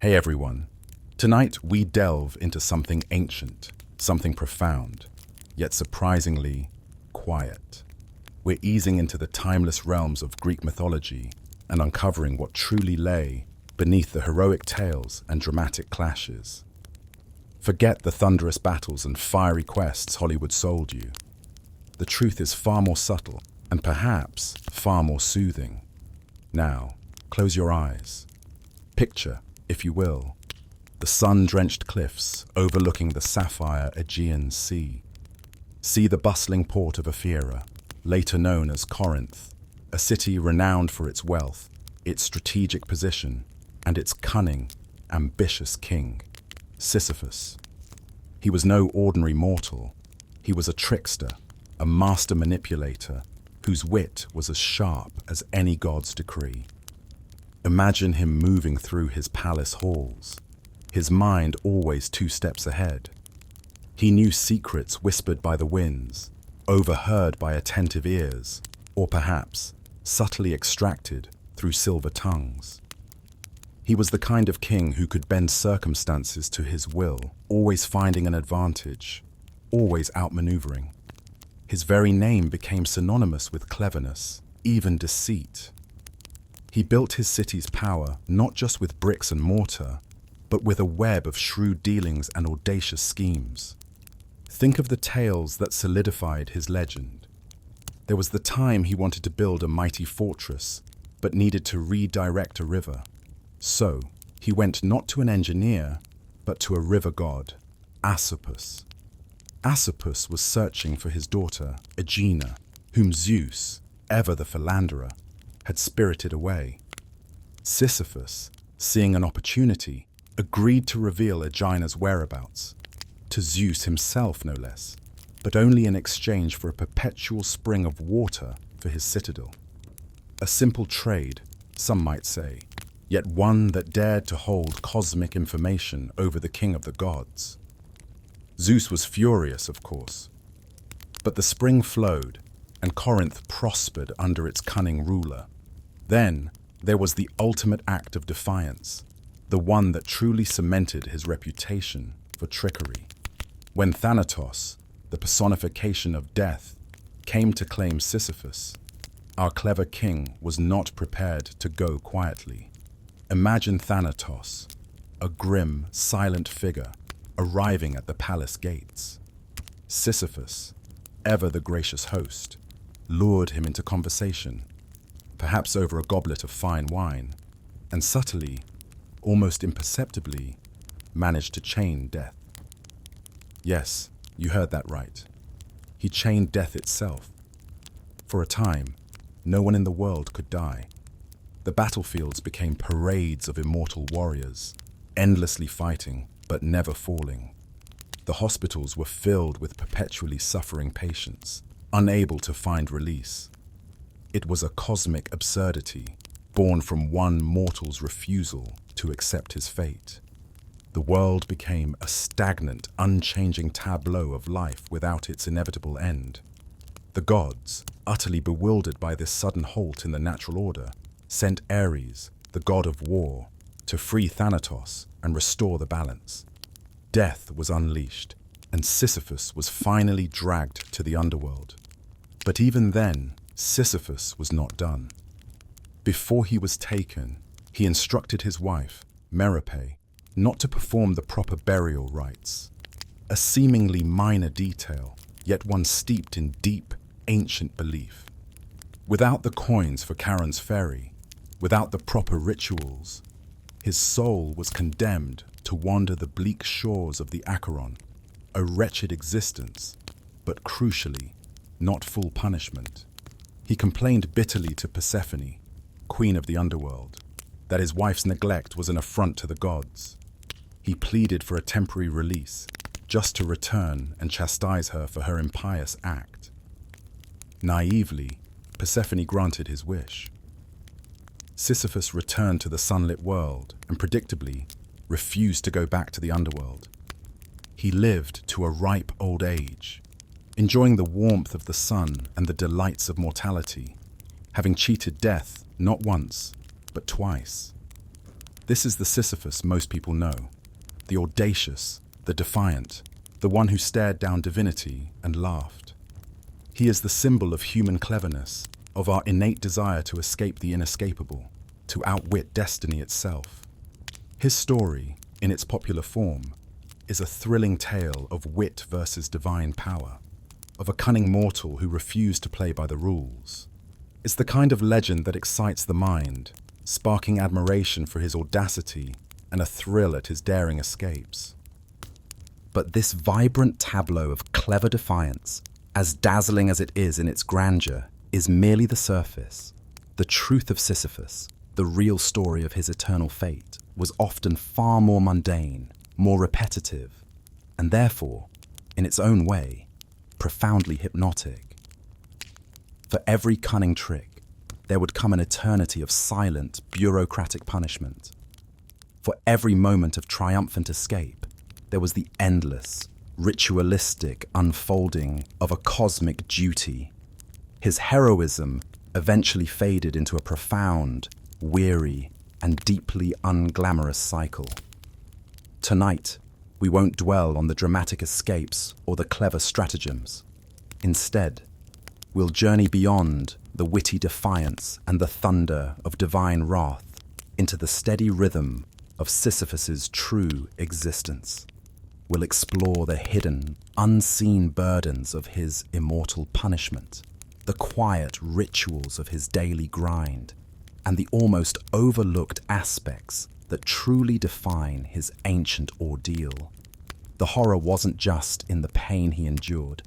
Hey everyone. Tonight we delve into something ancient, something profound, yet surprisingly quiet. We're easing into the timeless realms of Greek mythology and uncovering what truly lay beneath the heroic tales and dramatic clashes. Forget the thunderous battles and fiery quests Hollywood sold you. The truth is far more subtle and perhaps far more soothing. Now, close your eyes. Picture, if you will, the sun-drenched cliffs overlooking the sapphire Aegean Sea. See the bustling port of Ephyra, later known as Corinth, a city renowned for its wealth, its strategic position, and its cunning, ambitious king, Sisyphus. He was no ordinary mortal. He was a trickster, a master manipulator, whose wit was as sharp as any god's decree. Imagine him moving through his palace halls, his mind always 2 steps ahead. He knew secrets whispered by the winds, overheard by attentive ears, or perhaps subtly extracted through silver tongues. He was the kind of king who could bend circumstances to his will, always finding an advantage, always outmaneuvering. His very name became synonymous with cleverness, even deceit. He built his city's power not just with bricks and mortar, but with a web of shrewd dealings and audacious schemes. Think of the tales that solidified his legend. There was the time he wanted to build a mighty fortress, but needed to redirect a river. So, he went not to an engineer, but to a river god, Asopus. Asopus was searching for his daughter, Aegina, whom Zeus, ever the philanderer, had spirited away. Sisyphus, seeing an opportunity, agreed to reveal Aegina's whereabouts, to Zeus himself no less, but only in exchange for a perpetual spring of water for his citadel. A simple trade, some might say, yet one that dared to hold cosmic information over the king of the gods. Zeus was furious, of course, but the spring flowed, and Corinth prospered under its cunning ruler. Then there was the ultimate act of defiance, the one that truly cemented his reputation for trickery. When Thanatos, the personification of death, came to claim Sisyphus, our clever king was not prepared to go quietly. Imagine Thanatos, a grim, silent figure, arriving at the palace gates. Sisyphus, ever the gracious host, lured him into conversation, perhaps over a goblet of fine wine, and subtly, almost imperceptibly, managed to chain death. Yes, you heard that right. He chained death itself. For a time, no one in the world could die. The battlefields became parades of immortal warriors, endlessly fighting but never falling. The hospitals were filled with perpetually suffering patients, unable to find release. It was a cosmic absurdity, born from one mortal's refusal to accept his fate. The world became a stagnant, unchanging tableau of life without its inevitable end. The gods, utterly bewildered by this sudden halt in the natural order, sent Ares, the god of war, to free Thanatos and restore the balance. Death was unleashed, and Sisyphus was finally dragged to the underworld. But even then, Sisyphus was not done. Before he was taken, he instructed his wife, Merope, not to perform the proper burial rites. A seemingly minor detail, yet one steeped in deep, ancient belief. Without the coins for Charon's ferry, without the proper rituals, his soul was condemned to wander the bleak shores of the Acheron, a wretched existence, but crucially, not full punishment. He complained bitterly to Persephone, queen of the underworld, that his wife's neglect was an affront to the gods. He pleaded for a temporary release, just to return and chastise her for her impious act. Naively, Persephone granted his wish. Sisyphus returned to the sunlit world and predictably refused to go back to the underworld. He lived to a ripe old age, enjoying the warmth of the sun and the delights of mortality, having cheated death not once, but twice. This is the Sisyphus most people know, the audacious, the defiant, the one who stared down divinity and laughed. He is the symbol of human cleverness, of our innate desire to escape the inescapable, to outwit destiny itself. His story, in its popular form, is a thrilling tale of wit versus divine power, of a cunning mortal who refused to play by the rules. It's the kind of legend that excites the mind, sparking admiration for his audacity and a thrill at his daring escapes. But this vibrant tableau of clever defiance, as dazzling as it is in its grandeur, is merely the surface. The truth of Sisyphus, the real story of his eternal fate, was often far more mundane, more repetitive, and therefore, in its own way, profoundly hypnotic. For every cunning trick, there would come an eternity of silent, bureaucratic punishment. For every moment of triumphant escape, there was the endless, ritualistic unfolding of a cosmic duty. His heroism eventually faded into a profound, weary, and deeply unglamorous cycle. Tonight, we won't dwell on the dramatic escapes or the clever stratagems. Instead, we'll journey beyond the witty defiance and the thunder of divine wrath into the steady rhythm of Sisyphus's true existence. We'll explore the hidden, unseen burdens of his immortal punishment, the quiet rituals of his daily grind, and the almost overlooked aspects that truly define his ancient ordeal. The horror wasn't just in the pain he endured,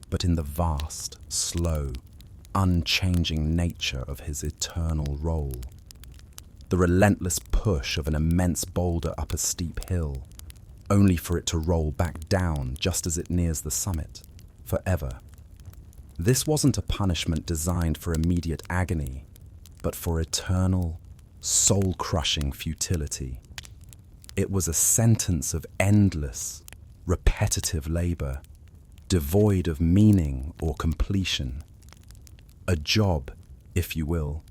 but in the vast, slow, unchanging nature of his eternal role. The relentless push of an immense boulder up a steep hill, only for it to roll back down just as it nears the summit, forever. This wasn't a punishment designed for immediate agony, but for eternal, soul-crushing futility. It was a sentence of endless, repetitive labor, devoid of meaning or completion. A job, if you will,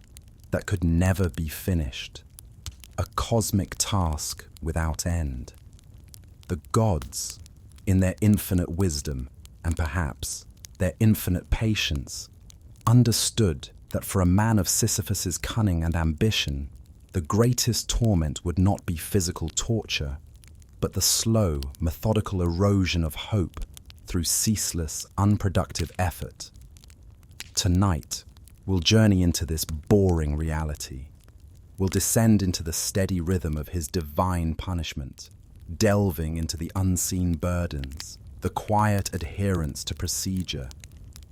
that could never be finished. A cosmic task without end. The gods, in their infinite wisdom and perhaps their infinite patience, understood that for a man of Sisyphus's cunning and ambition, the greatest torment would not be physical torture, but the slow, methodical erosion of hope through ceaseless, unproductive effort. Tonight, we'll journey into this boring reality. We'll descend into the steady rhythm of his divine punishment, delving into the unseen burdens, the quiet adherence to procedure,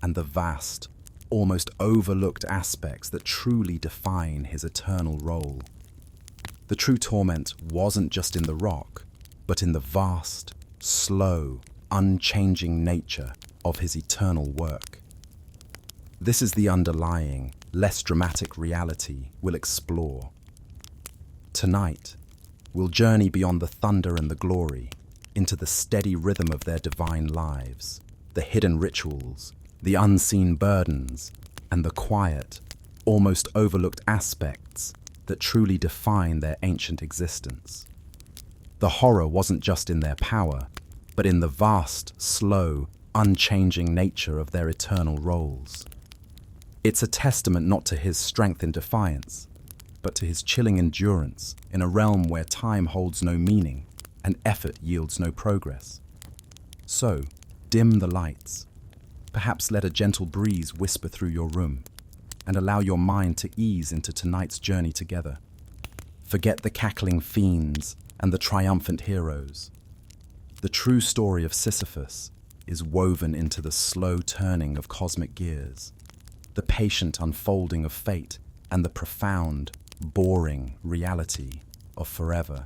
and the vast, almost overlooked aspects that truly define his eternal role. The true torment wasn't just in the rock, but in the vast, slow, unchanging nature of his eternal work. This is the underlying, less dramatic reality we'll explore. Tonight, we'll journey beyond the thunder and the glory into the steady rhythm of their divine lives, the hidden rituals, the unseen burdens, and the quiet, almost overlooked aspects that truly define their ancient existence. The horror wasn't just in their power, but in the vast, slow, unchanging nature of their eternal roles. It's a testament not to his strength in defiance, but to his chilling endurance in a realm where time holds no meaning and effort yields no progress. So, dim the lights. Perhaps let a gentle breeze whisper through your room and allow your mind to ease into tonight's journey together. Forget the cackling fiends and the triumphant heroes. The true story of Sisyphus is woven into the slow turning of cosmic gears, the patient unfolding of fate, and the profound, boring reality of forever.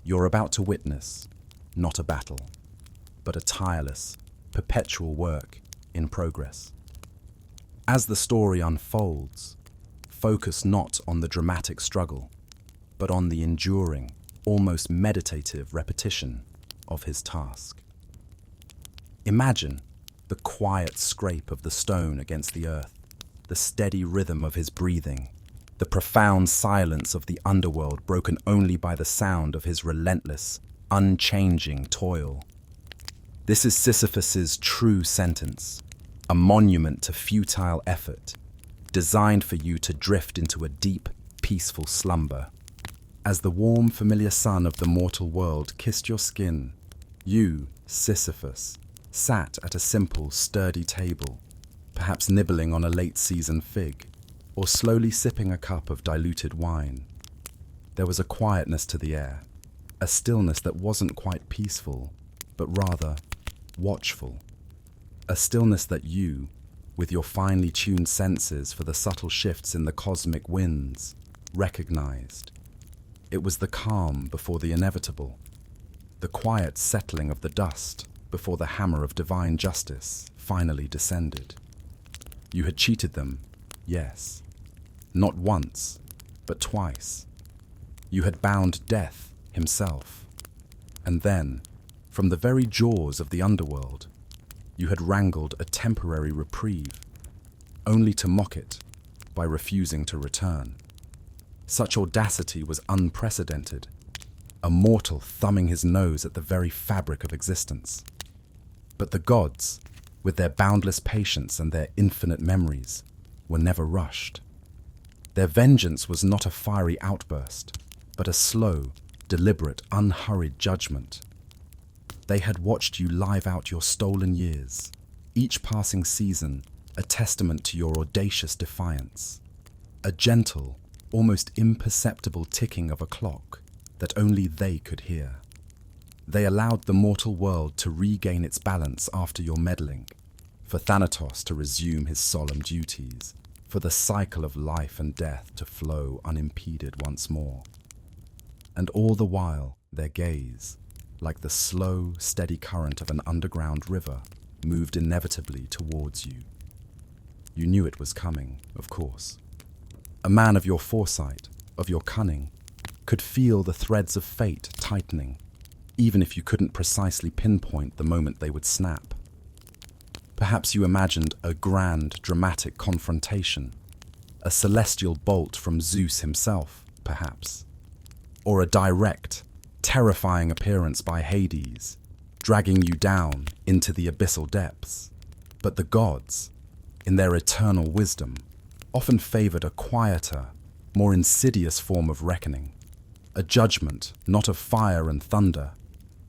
You're about to witness not a battle, but a tireless, perpetual work in progress. As the story unfolds, focus not on the dramatic struggle, but on the enduring, almost meditative repetition of his task. Imagine the quiet scrape of the stone against the earth, the steady rhythm of his breathing, the profound silence of the underworld broken only by the sound of his relentless, unchanging toil. This is Sisyphus's true sentence, a monument to futile effort, designed for you to drift into a deep, peaceful slumber. As the warm, familiar sun of the mortal world kissed your skin, you, Sisyphus, sat at a simple, sturdy table, perhaps nibbling on a late-season fig, or slowly sipping a cup of diluted wine. There was a quietness to the air, a stillness that wasn't quite peaceful, but rather watchful. A stillness that you, with your finely tuned senses for the subtle shifts in the cosmic winds, recognized. It was the calm before the inevitable, the quiet settling of the dust before the hammer of divine justice finally descended. You had cheated them, yes. Not once, but twice. You had bound death himself. And then, from the very jaws of the underworld, you had wrangled a temporary reprieve, only to mock it by refusing to return. Such audacity was unprecedented, a mortal thumbing his nose at the very fabric of existence. But the gods, with their boundless patience and their infinite memories, were never rushed. Their vengeance was not a fiery outburst, but a slow, deliberate, unhurried judgment. They had watched you live out your stolen years, each passing season a testament to your audacious defiance, a gentle, almost imperceptible ticking of a clock that only they could hear. They allowed the mortal world to regain its balance after your meddling, for Thanatos to resume his solemn duties, for the cycle of life and death to flow unimpeded once more. And all the while, their gaze, like the slow, steady current of an underground river, moved inevitably towards you. You knew it was coming, of course. A man of your foresight, of your cunning, could feel the threads of fate tightening, even if you couldn't precisely pinpoint the moment they would snap. Perhaps you imagined a grand, dramatic confrontation, a celestial bolt from Zeus himself, perhaps, or a direct, terrifying appearance by Hades, dragging you down into the abyssal depths. But the gods, in their eternal wisdom, often favored a quieter, more insidious form of reckoning, a judgment not of fire and thunder,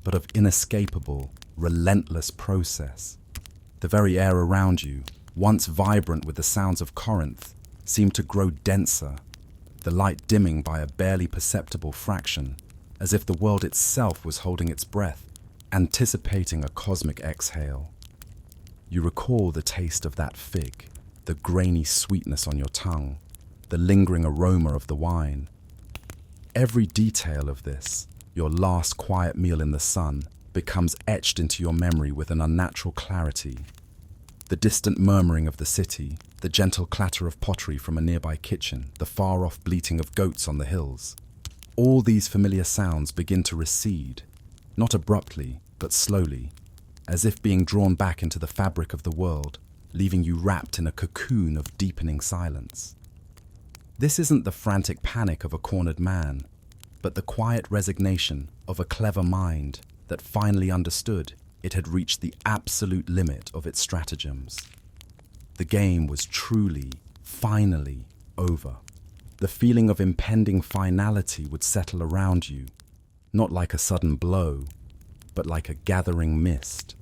but of inescapable, relentless process. The very air around you, once vibrant with the sounds of Corinth, seemed to grow denser, the light dimming by a barely perceptible fraction, as if the world itself was holding its breath, anticipating a cosmic exhale. You recall the taste of that fig, the grainy sweetness on your tongue, the lingering aroma of the wine. Every detail of this, your last quiet meal in the sun, becomes etched into your memory with an unnatural clarity. The distant murmuring of the city, the gentle clatter of pottery from a nearby kitchen, the far-off bleating of goats on the hills. All these familiar sounds begin to recede, not abruptly, but slowly, as if being drawn back into the fabric of the world, leaving you wrapped in a cocoon of deepening silence. This isn't the frantic panic of a cornered man, but the quiet resignation of a clever mind that finally understood it had reached the absolute limit of its stratagems. The game was truly, finally over. The feeling of impending finality would settle around you, not like a sudden blow, but like a gathering mist.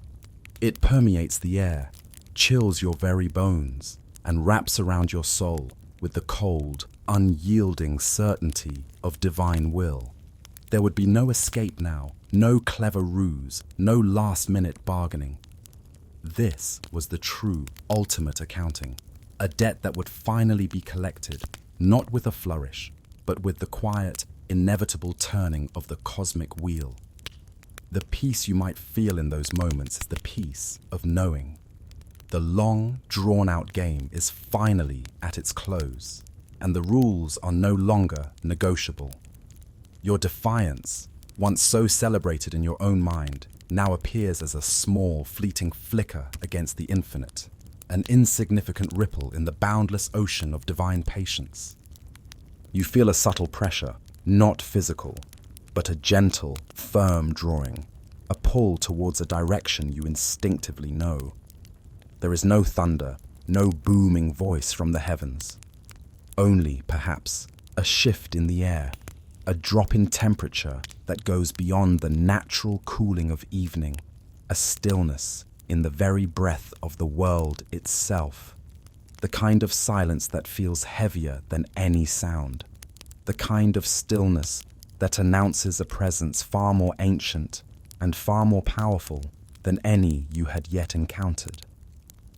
It permeates the air, chills your very bones, and wraps around your soul with the cold, unyielding certainty of divine will. There would be no escape now, no clever ruse, no last-minute bargaining. This was the true, ultimate accounting, a debt that would finally be collected, not with a flourish, but with the quiet, inevitable turning of the cosmic wheel. The peace you might feel in those moments is the peace of knowing. The long, drawn-out game is finally at its close, and the rules are no longer negotiable. Your defiance, once so celebrated in your own mind, now appears as a small, fleeting flicker against the infinite, an insignificant ripple in the boundless ocean of divine patience. You feel a subtle pressure, not physical, but a gentle, firm drawing, a pull towards a direction you instinctively know. There is no thunder, no booming voice from the heavens. Only, perhaps, a shift in the air, a drop in temperature that goes beyond the natural cooling of evening, a stillness in the very breath of the world itself, the kind of silence that feels heavier than any sound, the kind of stillness that announces a presence far more ancient and far more powerful than any you had yet encountered.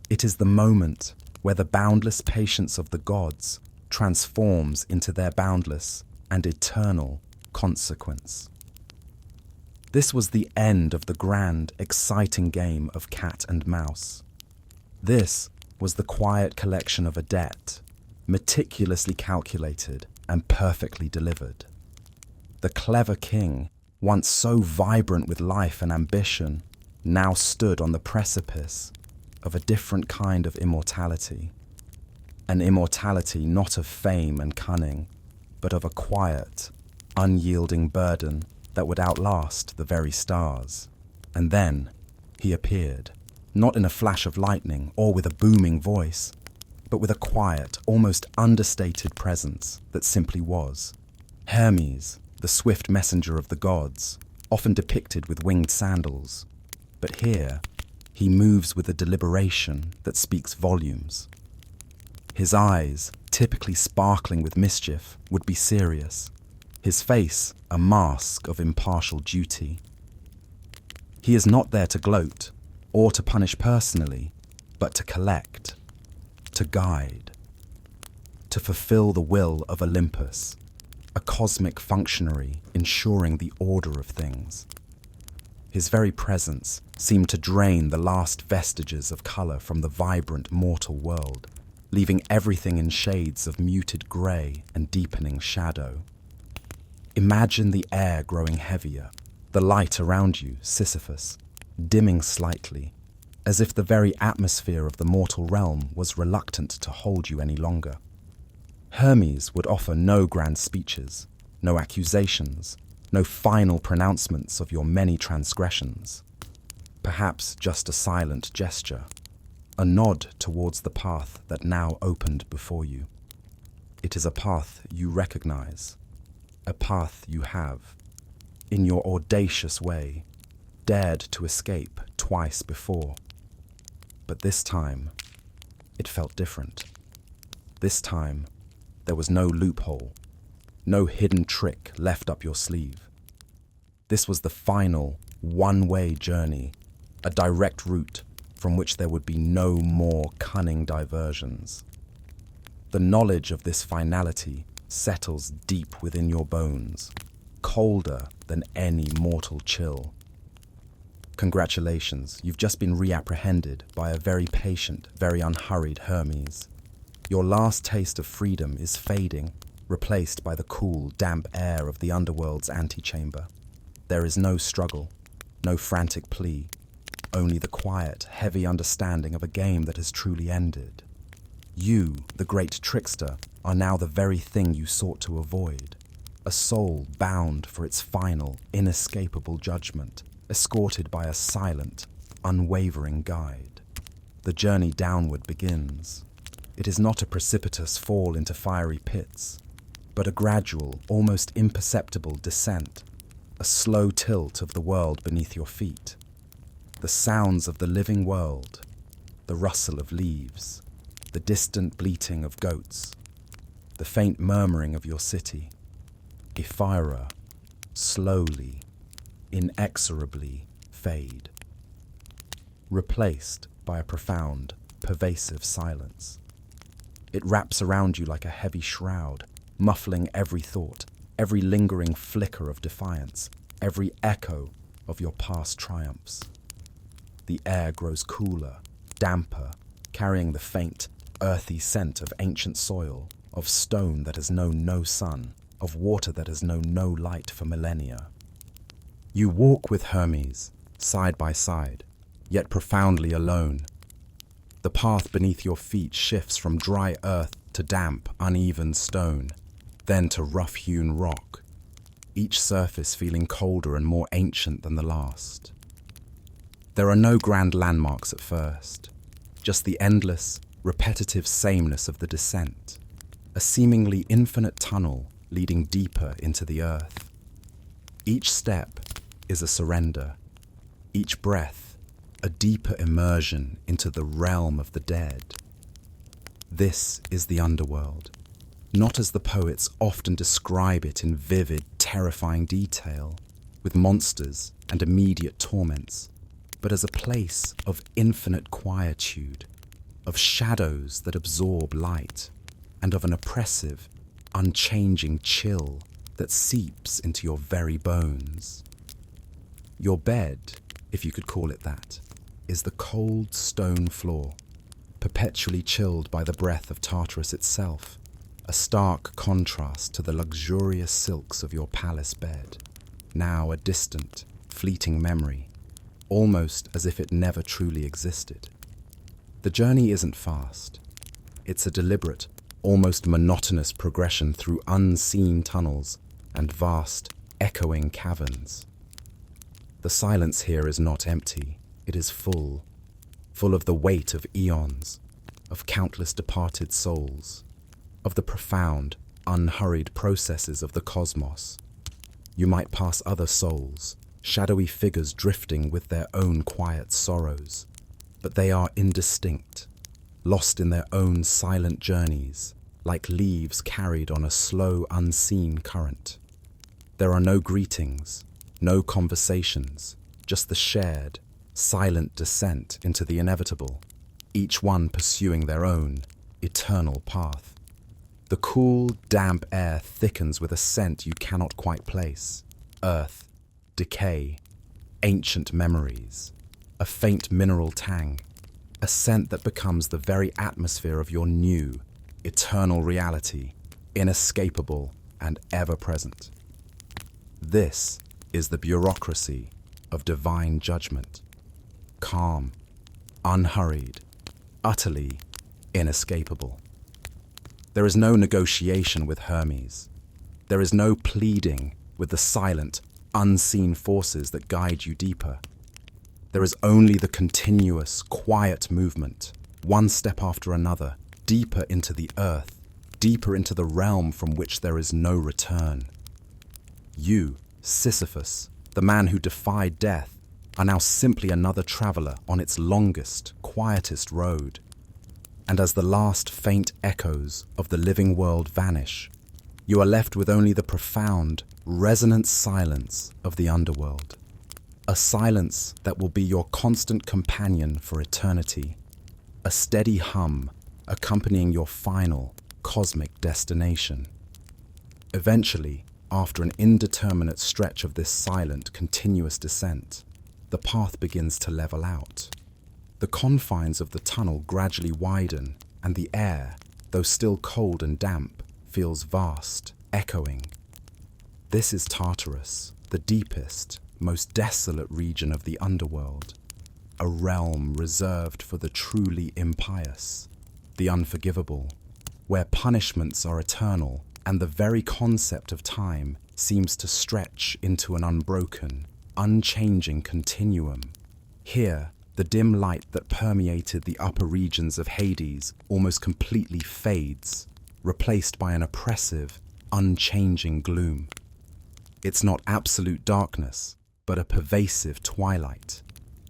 It is the moment where the boundless patience of the gods transforms into their boundless and eternal consequence. This was the end of the grand, exciting game of cat and mouse. This was the quiet collection of a debt, meticulously calculated and perfectly delivered. The clever king, once so vibrant with life and ambition, now stood on the precipice of a different kind of immortality. An immortality not of fame and cunning, but of a quiet, unyielding burden that would outlast the very stars. And then he appeared, not in a flash of lightning or with a booming voice, but with a quiet, almost understated presence that simply was. Hermes, the swift messenger of the gods, often depicted with winged sandals, but here he moves with a deliberation that speaks volumes. His eyes, typically sparkling with mischief, would be serious, his face a mask of impartial duty. He is not there to gloat or to punish personally, but to collect, to guide, to fulfill the will of Olympus, a cosmic functionary ensuring the order of things. His very presence seemed to drain the last vestiges of colour from the vibrant mortal world, leaving everything in shades of muted grey and deepening shadow. Imagine the air growing heavier, the light around you, Sisyphus, dimming slightly, as if the very atmosphere of the mortal realm was reluctant to hold you any longer. Hermes would offer no grand speeches, no accusations, no final pronouncements of your many transgressions. Perhaps just a silent gesture, a nod towards the path that now opened before you. It is a path you recognize, a path you have, in your audacious way, dared to escape twice before. But this time, it felt different. This time, there was no loophole, no hidden trick left up your sleeve. This was the final, one-way journey, a direct route from which there would be no more cunning diversions. The knowledge of this finality settles deep within your bones, colder than any mortal chill. Congratulations, you've just been reapprehended by a very patient, very unhurried Hermes. Your last taste of freedom is fading, replaced by the cool, damp air of the underworld's antechamber. There is no struggle, no frantic plea, only the quiet, heavy understanding of a game that has truly ended. You, the great trickster, are now the very thing you sought to avoid, a soul bound for its final, inescapable judgment, escorted by a silent, unwavering guide. The journey downward begins. It is not a precipitous fall into fiery pits, but a gradual, almost imperceptible descent, a slow tilt of the world beneath your feet. The sounds of the living world, the rustle of leaves, the distant bleating of goats, the faint murmuring of your city, Ephyra, slowly, inexorably fade, replaced by a profound, pervasive silence. It wraps around you like a heavy shroud, muffling every thought, every lingering flicker of defiance, every echo of your past triumphs. The air grows cooler, damper, carrying the faint, earthy scent of ancient soil, of stone that has known no sun, of water that has known no light for millennia. You walk with Hermes, side by side, yet profoundly alone. The path beneath your feet shifts from dry earth to damp, uneven stone, then to rough-hewn rock, each surface feeling colder and more ancient than the last. There are no grand landmarks at first, just the endless, repetitive sameness of the descent, a seemingly infinite tunnel leading deeper into the earth. Each step is a surrender, each breath a deeper immersion into the realm of the dead. This is the underworld, not as the poets often describe it in vivid, terrifying detail, with monsters and immediate torments, but as a place of infinite quietude, of shadows that absorb light, and of an oppressive, unchanging chill that seeps into your very bones. Your bed, if you could call it that, is the cold stone floor, perpetually chilled by the breath of Tartarus itself, a stark contrast to the luxurious silks of your palace bed, now a distant, fleeting memory, almost as if it never truly existed. The journey isn't fast. It's a deliberate, almost monotonous progression through unseen tunnels and vast, echoing caverns. The silence here is not empty. It is full of the weight of eons, of countless departed souls, of the profound, unhurried processes of the cosmos. You might pass other souls, shadowy figures drifting with their own quiet sorrows, but they are indistinct, lost in their own silent journeys, like leaves carried on a slow, unseen current. There are no greetings, no conversations, just the shared, silent descent into the inevitable, each one pursuing their own eternal path. The cool, damp air thickens with a scent you cannot quite place. Earth, decay, ancient memories, a faint mineral tang, a scent that becomes the very atmosphere of your new, eternal reality, inescapable and ever-present. This is the bureaucracy of divine judgment. Calm, unhurried, utterly inescapable. There is no negotiation with Hermes. There is no pleading with the silent, unseen forces that guide you deeper. There is only the continuous, quiet movement, one step after another, deeper into the earth, deeper into the realm from which there is no return. You, Sisyphus, the man who defied death, are now simply another traveler on its longest, quietest road. And as the last faint echoes of the living world vanish, you are left with only the profound, resonant silence of the underworld. A silence that will be your constant companion for eternity. A steady hum accompanying your final, cosmic destination. Eventually, after an indeterminate stretch of this silent, continuous descent, the path begins to level out. The confines of the tunnel gradually widen, and the air, though still cold and damp, feels vast, echoing. This is Tartarus, the deepest, most desolate region of the underworld, a realm reserved for the truly impious, the unforgivable, where punishments are eternal and the very concept of time seems to stretch into an unbroken, unchanging continuum. Here, the dim light that permeated the upper regions of Hades almost completely fades, replaced by an oppressive, unchanging gloom. It's not absolute darkness, but a pervasive twilight,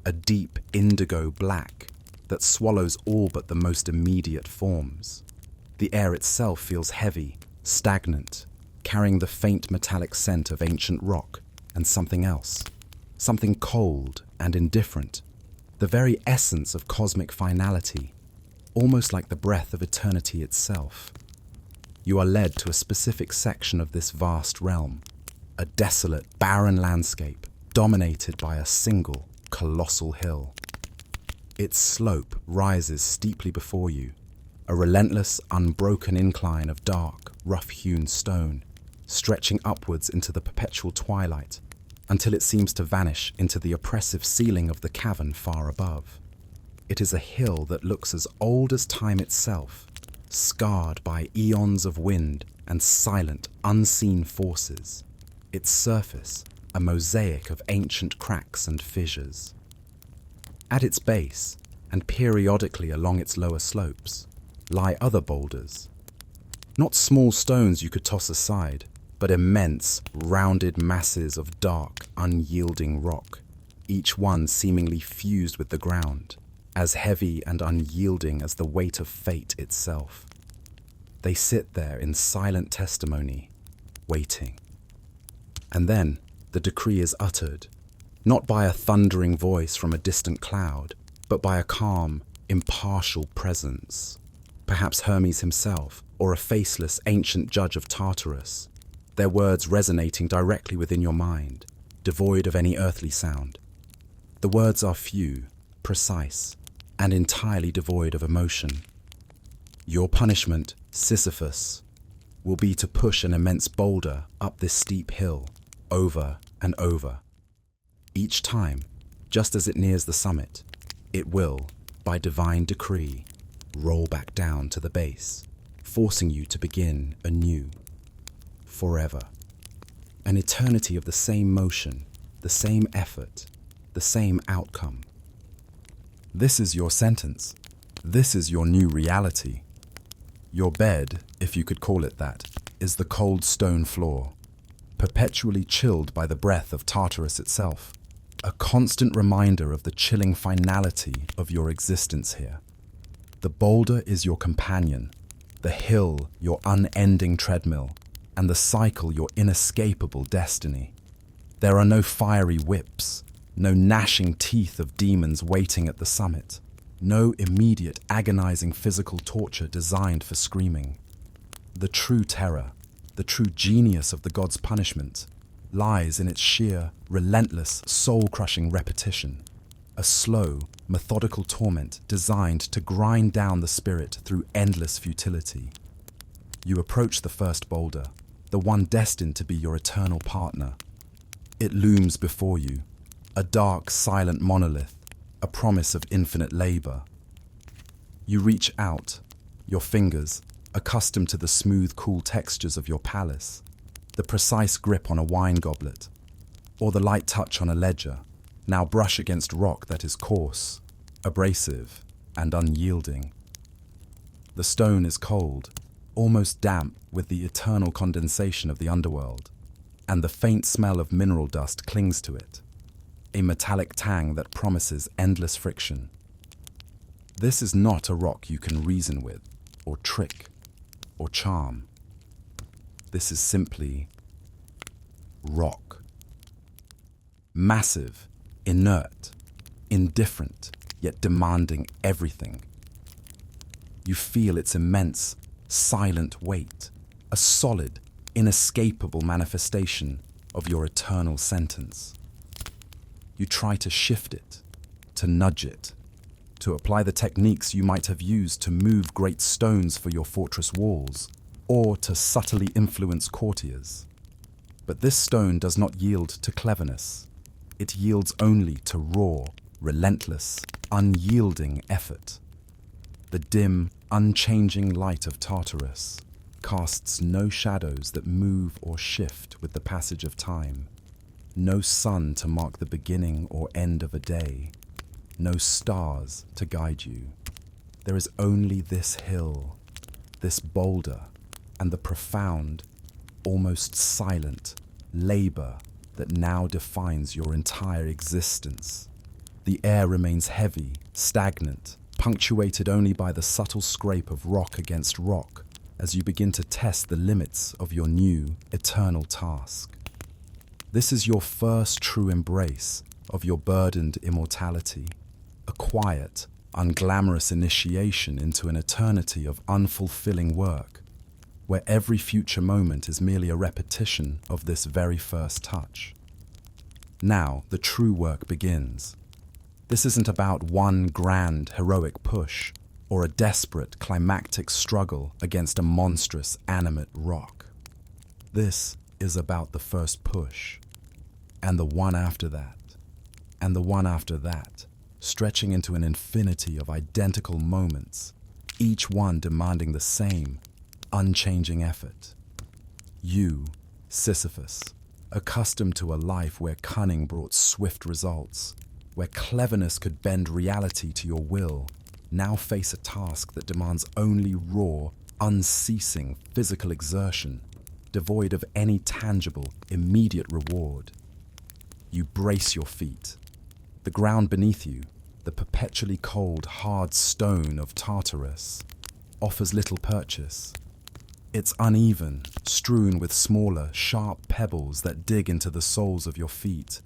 a deep indigo black that swallows all but the most immediate forms. The air itself feels heavy, stagnant, carrying the faint metallic scent of ancient rock and something else, something cold and indifferent, the very essence of cosmic finality, almost like the breath of eternity itself. You are led to a specific section of this vast realm, a desolate, barren landscape dominated by a single, colossal hill. Its slope rises steeply before you, a relentless, unbroken incline of dark, rough-hewn stone, stretching upwards into the perpetual twilight, until it seems to vanish into the oppressive ceiling of the cavern far above. It is a hill that looks as old as time itself, scarred by eons of wind and silent, unseen forces. Its surface, a mosaic of ancient cracks and fissures. At its base, and periodically along its lower slopes, lie other boulders. Not small stones you could toss aside, but immense, rounded masses of dark, unyielding rock, each one seemingly fused with the ground, as heavy and unyielding as the weight of fate itself. They sit there in silent testimony, waiting. And then the decree is uttered, not by a thundering voice from a distant cloud, but by a calm, impartial presence. Perhaps Hermes himself, or a faceless ancient judge of Tartarus, their words resonating directly within your mind, devoid of any earthly sound. The words are few, precise, and entirely devoid of emotion. Your punishment, Sisyphus, will be to push an immense boulder up this steep hill, over and over. Each time, just as it nears the summit, it will, by divine decree, roll back down to the base, forcing you to begin anew, forever. An eternity of the same motion, the same effort, the same outcome. This is your sentence. This is your new reality. Your bed, if you could call it that, is the cold stone floor, perpetually chilled by the breath of Tartarus itself, a constant reminder of the chilling finality of your existence here. The boulder is your companion, the hill your unending treadmill, and the cycle your inescapable destiny. There are no fiery whips, no gnashing teeth of demons waiting at the summit, no immediate agonizing physical torture designed for screaming. The true terror, the true genius of the god's punishment, lies in its sheer, relentless, soul-crushing repetition, a slow, methodical torment designed to grind down the spirit through endless futility. You approach the first boulder, the one destined to be your eternal partner. It looms before you, a dark, silent monolith, a promise of infinite labor. You reach out, your fingers, accustomed to the smooth, cool textures of your palace, the precise grip on a wine goblet, or the light touch on a ledger, now brush against rock that is coarse, abrasive, and unyielding. The stone is cold, almost damp with the eternal condensation of the underworld, and the faint smell of mineral dust clings to it, a metallic tang that promises endless friction. This is not a rock you can reason with, or trick, or charm. This is simply rock. Massive, inert, indifferent, yet demanding everything. You feel its immense, silent weight, a solid, inescapable manifestation of your eternal sentence. You try to shift it, to nudge it, to apply the techniques you might have used to move great stones for your fortress walls, or to subtly influence courtiers. But this stone does not yield to cleverness. It yields only to raw, relentless, unyielding effort. The dim, unchanging light of Tartarus casts no shadows that move or shift with the passage of time, no sun to mark the beginning or end of a day, no stars to guide you. There is only this hill, this boulder, and the profound, almost silent, labor that now defines your entire existence. The air remains heavy, stagnant, punctuated only by the subtle scrape of rock against rock as you begin to test the limits of your new, eternal task. This is your first true embrace of your burdened immortality, a quiet, unglamorous initiation into an eternity of unfulfilling work, where every future moment is merely a repetition of this very first touch. Now the true work begins. This isn't about one grand, heroic push or a desperate, climactic struggle against a monstrous, animate rock. This is about the first push, and the one after that, and the one after that, stretching into an infinity of identical moments, each one demanding the same, unchanging effort. You, Sisyphus, accustomed to a life where cunning brought swift results, where cleverness could bend reality to your will, now face a task that demands only raw, unceasing physical exertion, devoid of any tangible, immediate reward. You brace your feet. The ground beneath you, the perpetually cold, hard stone of Tartarus, offers little purchase. It's uneven, strewn with smaller, sharp pebbles that dig into the soles of your feet,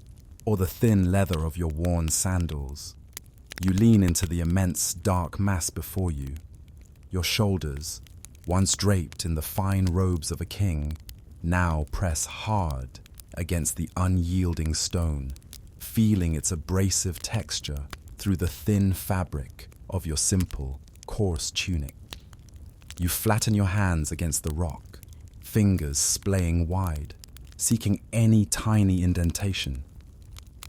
or the thin leather of your worn sandals. You lean into the immense, dark mass before you. Your shoulders, once draped in the fine robes of a king, now press hard against the unyielding stone, feeling its abrasive texture through the thin fabric of your simple, coarse tunic. You flatten your hands against the rock, fingers splaying wide, seeking any tiny indentation,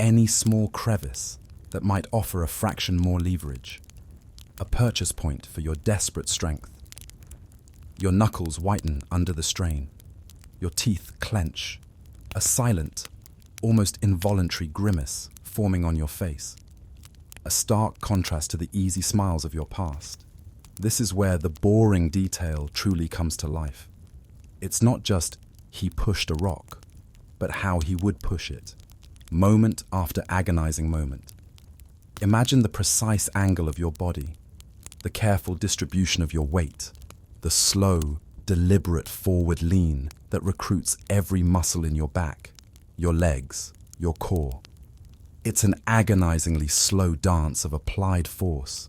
any small crevice that might offer a fraction more leverage, a purchase point for your desperate strength. Your knuckles whiten under the strain, your teeth clench, a silent, almost involuntary grimace forming on your face, a stark contrast to the easy smiles of your past. This is where the boring detail truly comes to life. It's not just he pushed a rock, but how he would push it, moment after agonizing moment. Imagine the precise angle of your body, the careful distribution of your weight, the slow, deliberate forward lean that recruits every muscle in your back, your legs, your core. It's an agonizingly slow dance of applied force,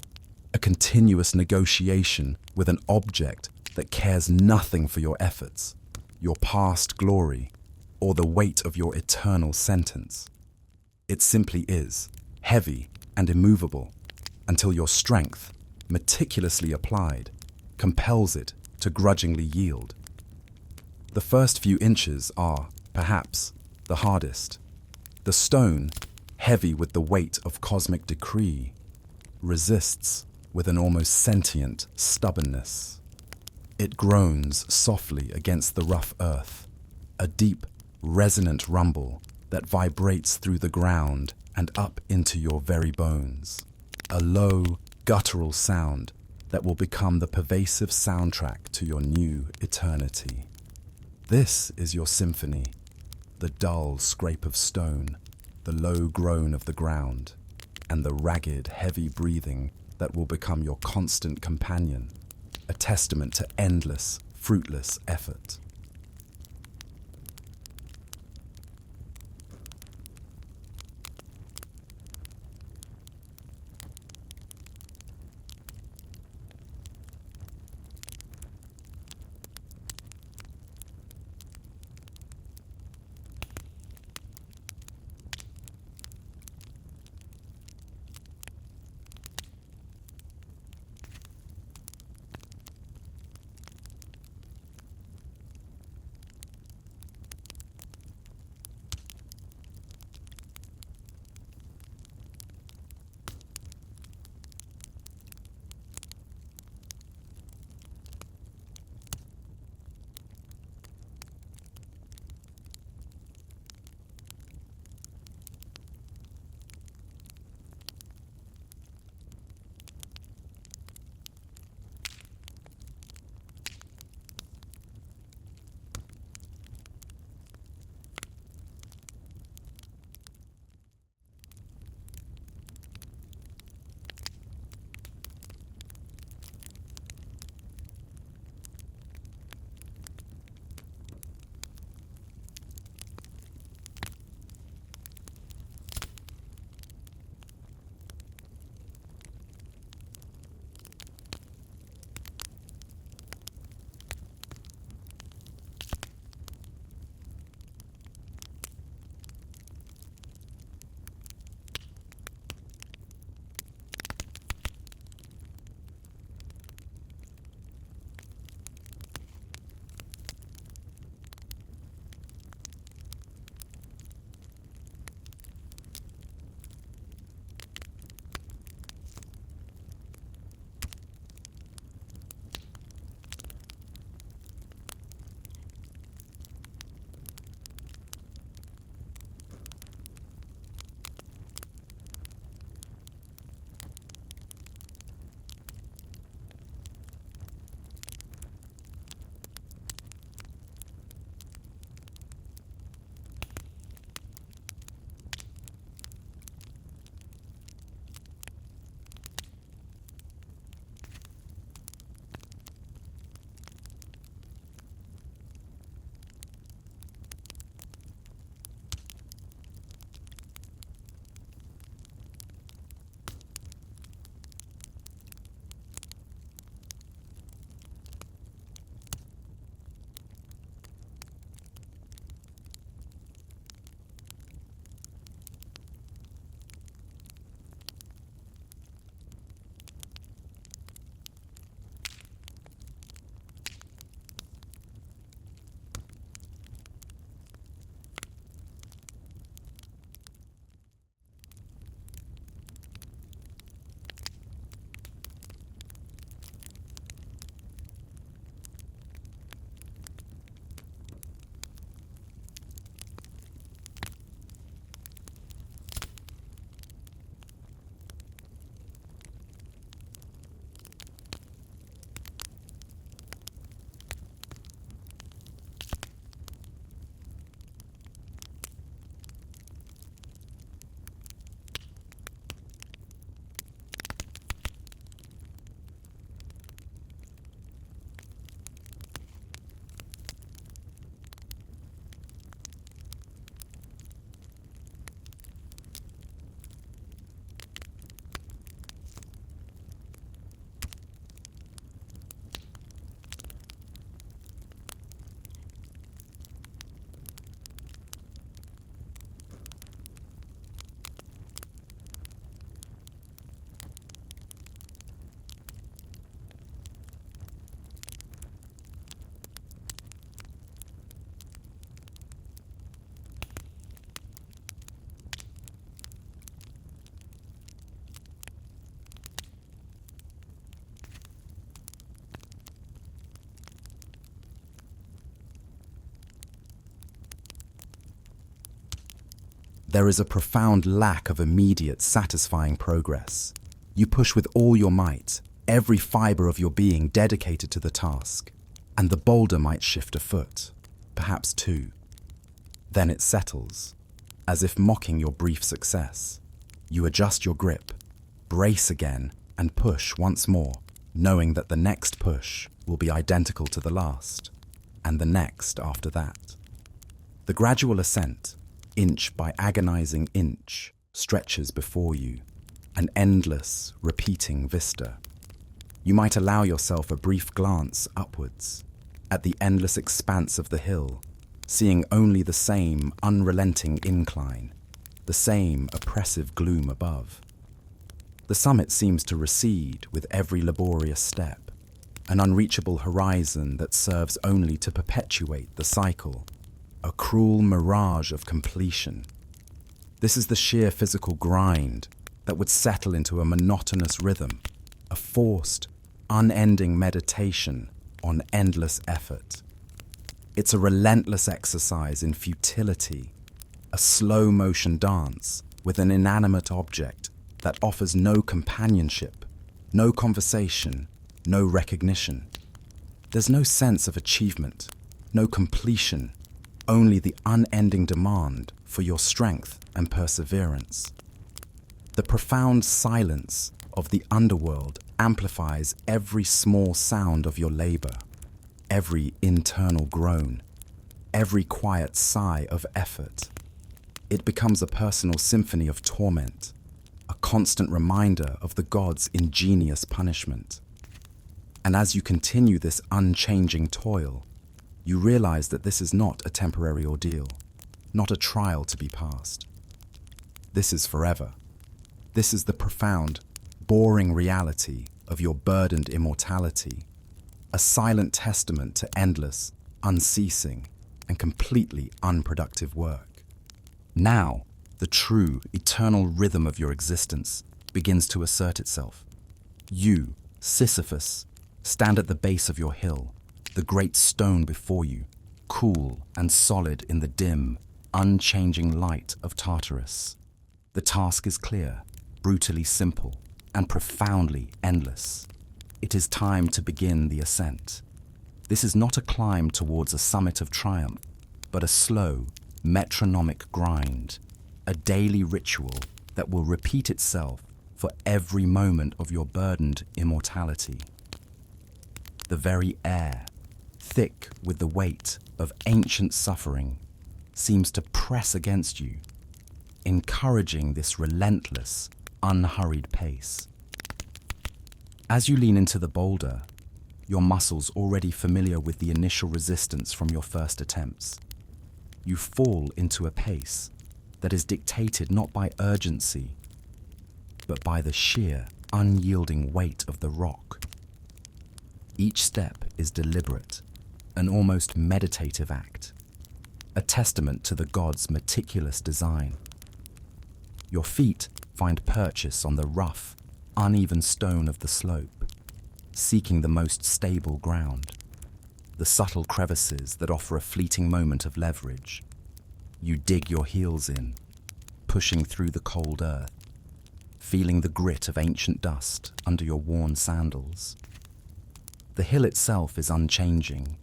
a continuous negotiation with an object that cares nothing for your efforts, your past glory, or the weight of your eternal sentence. It simply is, heavy and immovable, until your strength, meticulously applied, compels it to grudgingly yield. The first few inches are, perhaps, the hardest. The stone, heavy with the weight of cosmic decree, resists with an almost sentient stubbornness. It groans softly against the rough earth, a deep, resonant rumble that vibrates through the ground and up into your very bones. A low, guttural sound that will become the pervasive soundtrack to your new eternity. This is your symphony, the dull scrape of stone, the low groan of the ground, and the ragged, heavy breathing that will become your constant companion, a testament to endless, fruitless effort. There is a profound lack of immediate, satisfying progress. You push with all your might, every fiber of your being dedicated to the task, and the boulder might shift a foot, perhaps two. Then it settles, as if mocking your brief success. You adjust your grip, brace again, and push once more, knowing that the next push will be identical to the last, and the next after that. The gradual ascent, inch by agonizing inch, stretches before you, an endless, repeating vista. You might allow yourself a brief glance upwards, at the endless expanse of the hill, seeing only the same unrelenting incline, the same oppressive gloom above. The summit seems to recede with every laborious step, an unreachable horizon that serves only to perpetuate the cycle, a cruel mirage of completion. This is the sheer physical grind that would settle into a monotonous rhythm, a forced, unending meditation on endless effort. It's a relentless exercise in futility, a slow-motion dance with an inanimate object that offers no companionship, no conversation, no recognition. There's no sense of achievement, no completion, only the unending demand for your strength and perseverance. The profound silence of the underworld amplifies every small sound of your labor, every internal groan, every quiet sigh of effort. It becomes a personal symphony of torment, a constant reminder of the gods' ingenious punishment. And as you continue this unchanging toil, you realize that this is not a temporary ordeal, not a trial to be passed. This is forever. This is the profound, boring reality of your burdened immortality, a silent testament to endless, unceasing, and completely unproductive work. Now, the true, eternal rhythm of your existence begins to assert itself. You, Sisyphus, stand at the base of your hill, the great stone before you, cool and solid in the dim, unchanging light of Tartarus. The task is clear, brutally simple, and profoundly endless. It is time to begin the ascent. This is not a climb towards a summit of triumph, but a slow, metronomic grind, a daily ritual that will repeat itself for every moment of your burdened immortality. The very air, thick with the weight of ancient suffering, seems to press against you, encouraging this relentless, unhurried pace. As you lean into the boulder, your muscles already familiar with the initial resistance from your first attempts, you fall into a pace that is dictated not by urgency, but by the sheer, unyielding weight of the rock. Each step is deliberate, an almost meditative act, a testament to the gods' meticulous design. Your feet find purchase on the rough, uneven stone of the slope, seeking the most stable ground, the subtle crevices that offer a fleeting moment of leverage. You dig your heels in, pushing through the cold earth, feeling the grit of ancient dust under your worn sandals. The hill itself is unchanging,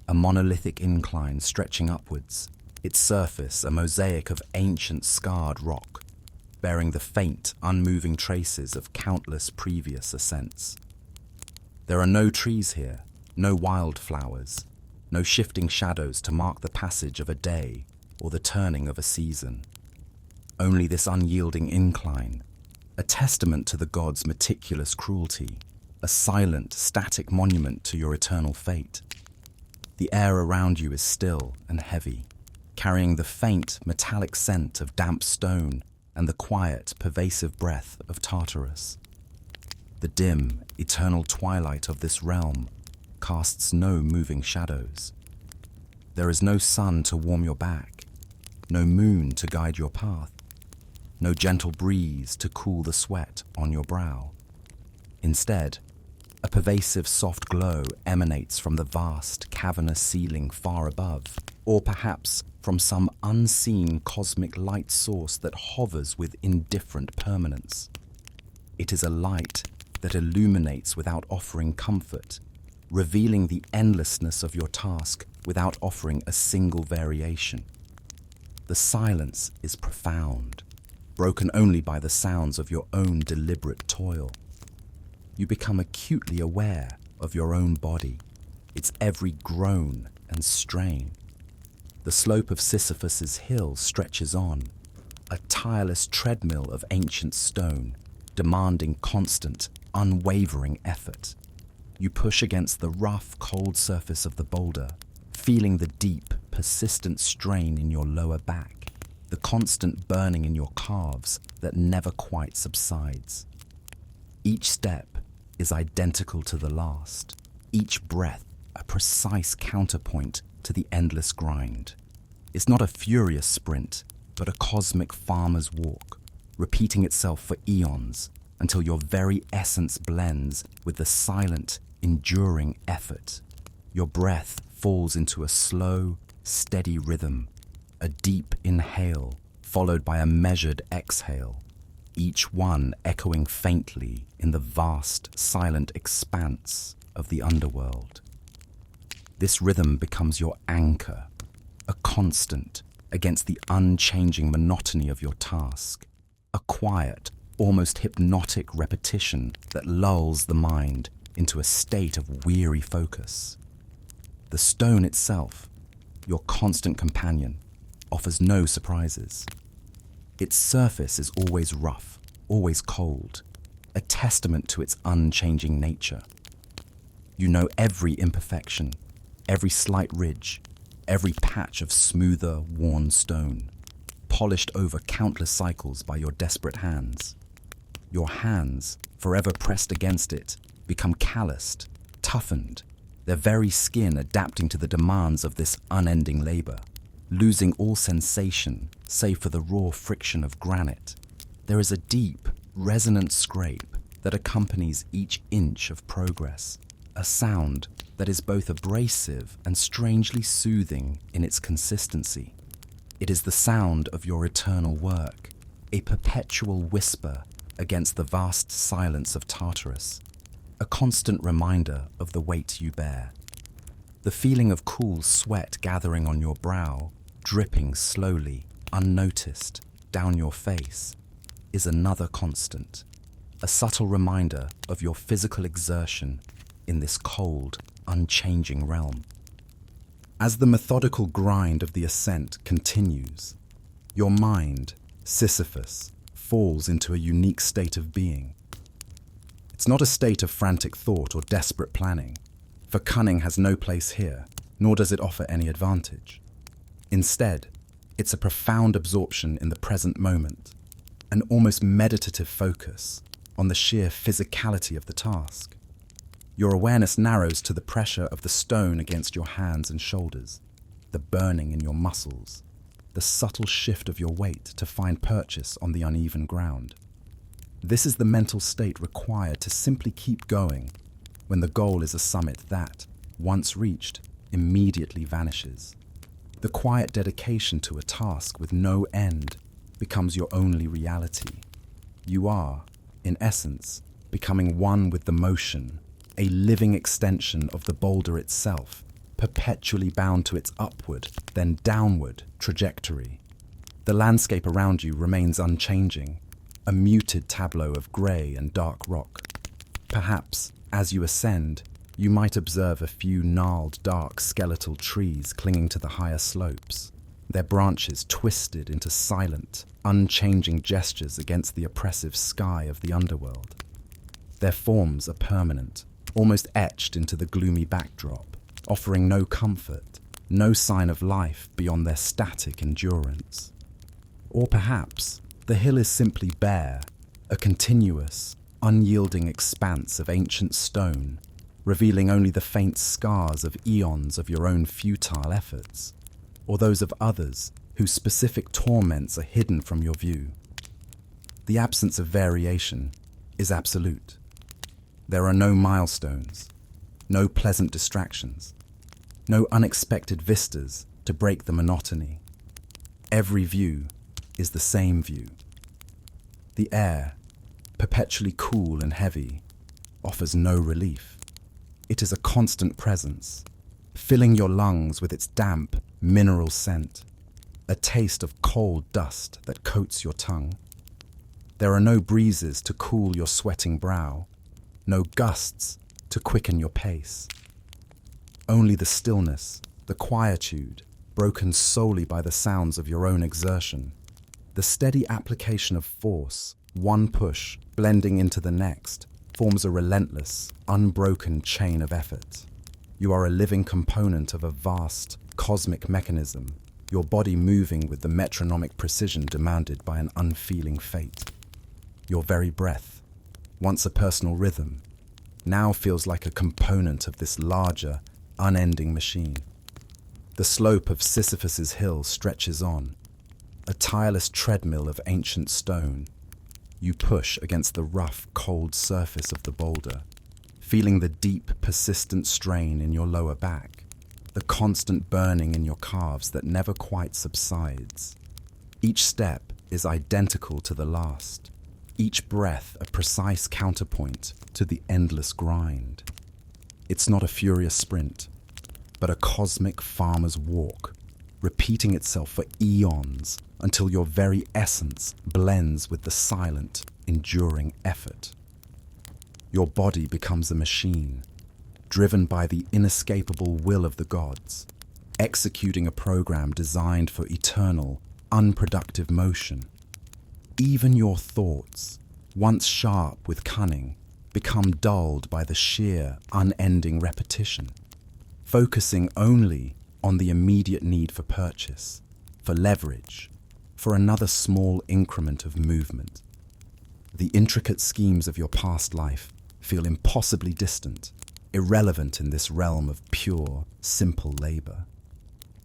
a monolithic incline stretching upwards, its surface a mosaic of ancient scarred rock, bearing the faint, unmoving traces of countless previous ascents. There are no trees here, no wildflowers, no shifting shadows to mark the passage of a day or the turning of a season. Only this unyielding incline, a testament to the gods' meticulous cruelty, a silent, static monument to your eternal fate. The air around you is still and heavy, carrying the faint, metallic scent of damp stone and the quiet, pervasive breath of Tartarus. The dim, eternal twilight of this realm casts no moving shadows. There is no sun to warm your back, no moon to guide your path, no gentle breeze to cool the sweat on your brow. Instead, a pervasive soft glow emanates from the vast, cavernous ceiling far above, or perhaps from some unseen cosmic light source that hovers with indifferent permanence. It is a light that illuminates without offering comfort, revealing the endlessness of your task without offering a single variation. The silence is profound, broken only by the sounds of your own deliberate toil. You become acutely aware of your own body, its every groan and strain. The slope of Sisyphus's hill stretches on, a tireless treadmill of ancient stone, demanding constant, unwavering effort. You push against the rough, cold surface of the boulder, feeling the deep, persistent strain in your lower back, the constant burning in your calves that never quite subsides. Each step is identical to the last, each breath a precise counterpoint to the endless grind. It's not a furious sprint, but a cosmic farmer's walk, repeating itself for eons until your very essence blends with the silent, enduring effort. Your breath falls into a slow, steady rhythm, a deep inhale followed by a measured exhale, each one echoing faintly in the vast, silent expanse of the underworld. This rhythm becomes your anchor, a constant against the unchanging monotony of your task, a quiet, almost hypnotic repetition that lulls the mind into a state of weary focus. The stone itself, your constant companion, offers no surprises. Its surface is always rough, always cold, a testament to its unchanging nature. You know every imperfection, every slight ridge, every patch of smoother, worn stone, polished over countless cycles by your desperate hands. Your hands, forever pressed against it, become calloused, toughened, their very skin adapting to the demands of this unending labor, losing all sensation save for the raw friction of granite. There is a deep, resonant scrape that accompanies each inch of progress, a sound that is both abrasive and strangely soothing in its consistency. It is the sound of your eternal work, a perpetual whisper against the vast silence of Tartarus, a constant reminder of the weight you bear. The feeling of cool sweat gathering on your brow, dripping slowly, unnoticed, down your face, is another constant, a subtle reminder of your physical exertion in this cold, unchanging realm. As the methodical grind of the ascent continues, your mind, Sisyphus, falls into a unique state of being. It's not a state of frantic thought or desperate planning, for cunning has no place here, nor does it offer any advantage. Instead, it's a profound absorption in the present moment, an almost meditative focus on the sheer physicality of the task. Your awareness narrows to the pressure of the stone against your hands and shoulders, the burning in your muscles, the subtle shift of your weight to find purchase on the uneven ground. This is the mental state required to simply keep going when the goal is a summit that, once reached, immediately vanishes. The quiet dedication to a task with no end becomes your only reality. You are, in essence, becoming one with the motion, a living extension of the boulder itself, perpetually bound to its upward, then downward trajectory. The landscape around you remains unchanging, a muted tableau of grey and dark rock. Perhaps, as you ascend, you might observe a few gnarled, dark, skeletal trees clinging to the higher slopes, their branches twisted into silent, unchanging gestures against the oppressive sky of the underworld. Their forms are permanent, almost etched into the gloomy backdrop, offering no comfort, no sign of life beyond their static endurance. Or perhaps the hill is simply bare, a continuous, unyielding expanse of ancient stone, revealing only the faint scars of eons of your own futile efforts, or those of others whose specific torments are hidden from your view. The absence of variation is absolute. There are no milestones, no pleasant distractions, no unexpected vistas to break the monotony. Every view is the same view. The air, perpetually cool and heavy, offers no relief. It is a constant presence, filling your lungs with its damp, mineral scent, a taste of cold dust that coats your tongue. There are no breezes to cool your sweating brow, no gusts to quicken your pace. Only the stillness, the quietude, broken solely by the sounds of your own exertion, the steady application of force, one push blending into the next, forms a relentless, unbroken chain of effort. You are a living component of a vast, cosmic mechanism, your body moving with the metronomic precision demanded by an unfeeling fate. Your very breath, once a personal rhythm, now feels like a component of this larger, unending machine. The slope of Sisyphus's hill stretches on, a tireless treadmill of ancient stone. You push against the rough, cold surface of the boulder, feeling the deep, persistent strain in your lower back, the constant burning in your calves that never quite subsides. Each step is identical to the last, each breath a precise counterpoint to the endless grind. It's not a furious sprint, but a cosmic farmer's walk, repeating itself for eons until your very essence blends with the silent, enduring effort. Your body becomes a machine, driven by the inescapable will of the gods, executing a program designed for eternal, unproductive motion. Even your thoughts, once sharp with cunning, become dulled by the sheer, unending repetition, focusing only on the immediate need for purchase, for leverage, for another small increment of movement. The intricate schemes of your past life feel impossibly distant, irrelevant in this realm of pure, simple labor.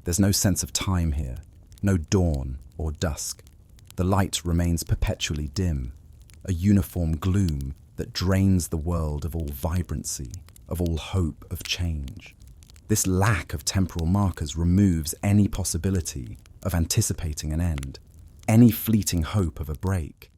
There's no sense of time here, no dawn or dusk. The light remains perpetually dim, a uniform gloom that drains the world of all vibrancy, of all hope of change. This lack of temporal markers removes any possibility of anticipating an end, any fleeting hope of a break.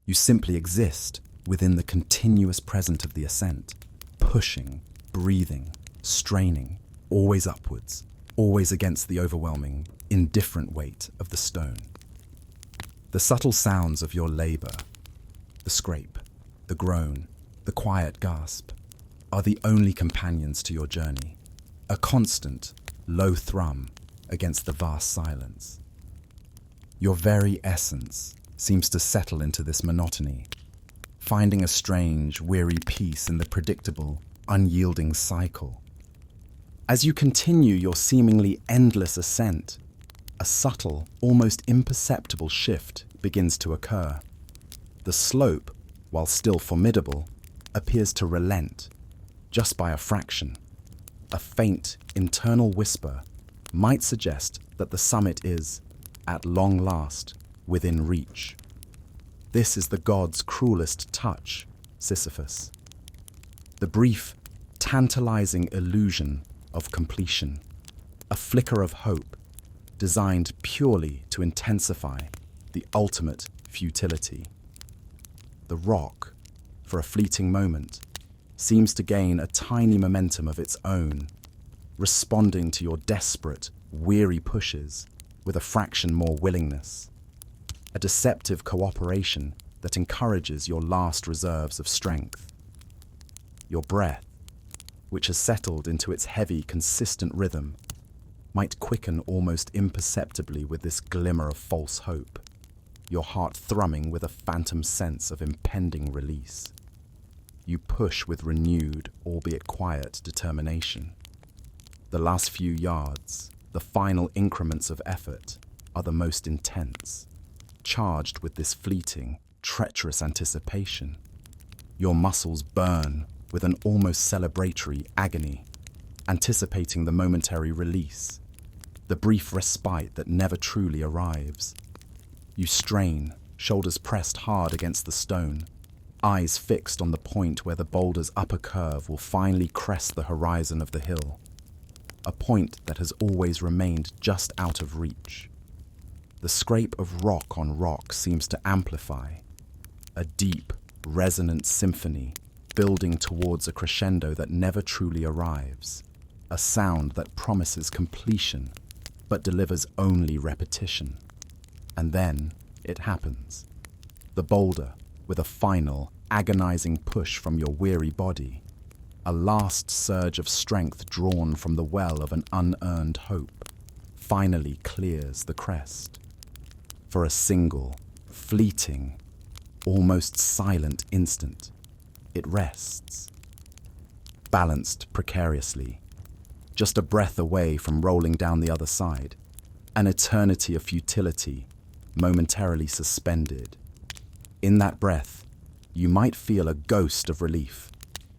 You simply exist within the continuous present of the ascent, pushing, breathing, straining, always upwards, always against the overwhelming, indifferent weight of the stone. The subtle sounds of your labor, the scrape, the groan, the quiet gasp, are the only companions to your journey, a constant, low thrum against the vast silence. Your very essence seems to settle into this monotony, finding a strange, weary peace in the predictable, unyielding cycle. As you continue your seemingly endless ascent, a subtle, almost imperceptible shift begins to occur. The slope, while still formidable, appears to relent, just by a fraction. A faint, internal whisper might suggest that the summit is, at long last, within reach. This is the god's cruelest touch, Sisyphus. The brief, tantalizing illusion of completion, a flicker of hope designed purely to intensify the ultimate futility. The rock, for a fleeting moment, seems to gain a tiny momentum of its own, responding to your desperate, weary pushes with a fraction more willingness. A deceptive cooperation that encourages your last reserves of strength. Your breath, which has settled into its heavy, consistent rhythm, might quicken almost imperceptibly with this glimmer of false hope, your heart thrumming with a phantom sense of impending release. You push with renewed, albeit quiet, determination. The last few yards, the final increments of effort, are the most intense, charged with this fleeting, treacherous anticipation. Your muscles burn with an almost celebratory agony, anticipating the momentary release, the brief respite that never truly arrives. You strain, shoulders pressed hard against the stone, eyes fixed on the point where the boulder's upper curve will finally crest the horizon of the hill. a point that has always remained just out of reach. The scrape of rock on rock seems to amplify, a deep, resonant symphony building towards a crescendo that never truly arrives, a sound that promises completion but delivers only repetition. And then it happens. The boulder, with a final, agonizing push from your weary body, a last surge of strength drawn from the well of an unearned hope, finally clears the crest. For a single, fleeting, almost silent instant, it rests, balanced precariously, just a breath away from rolling down the other side, an eternity of futility, momentarily suspended. In that breath, you might feel a ghost of relief,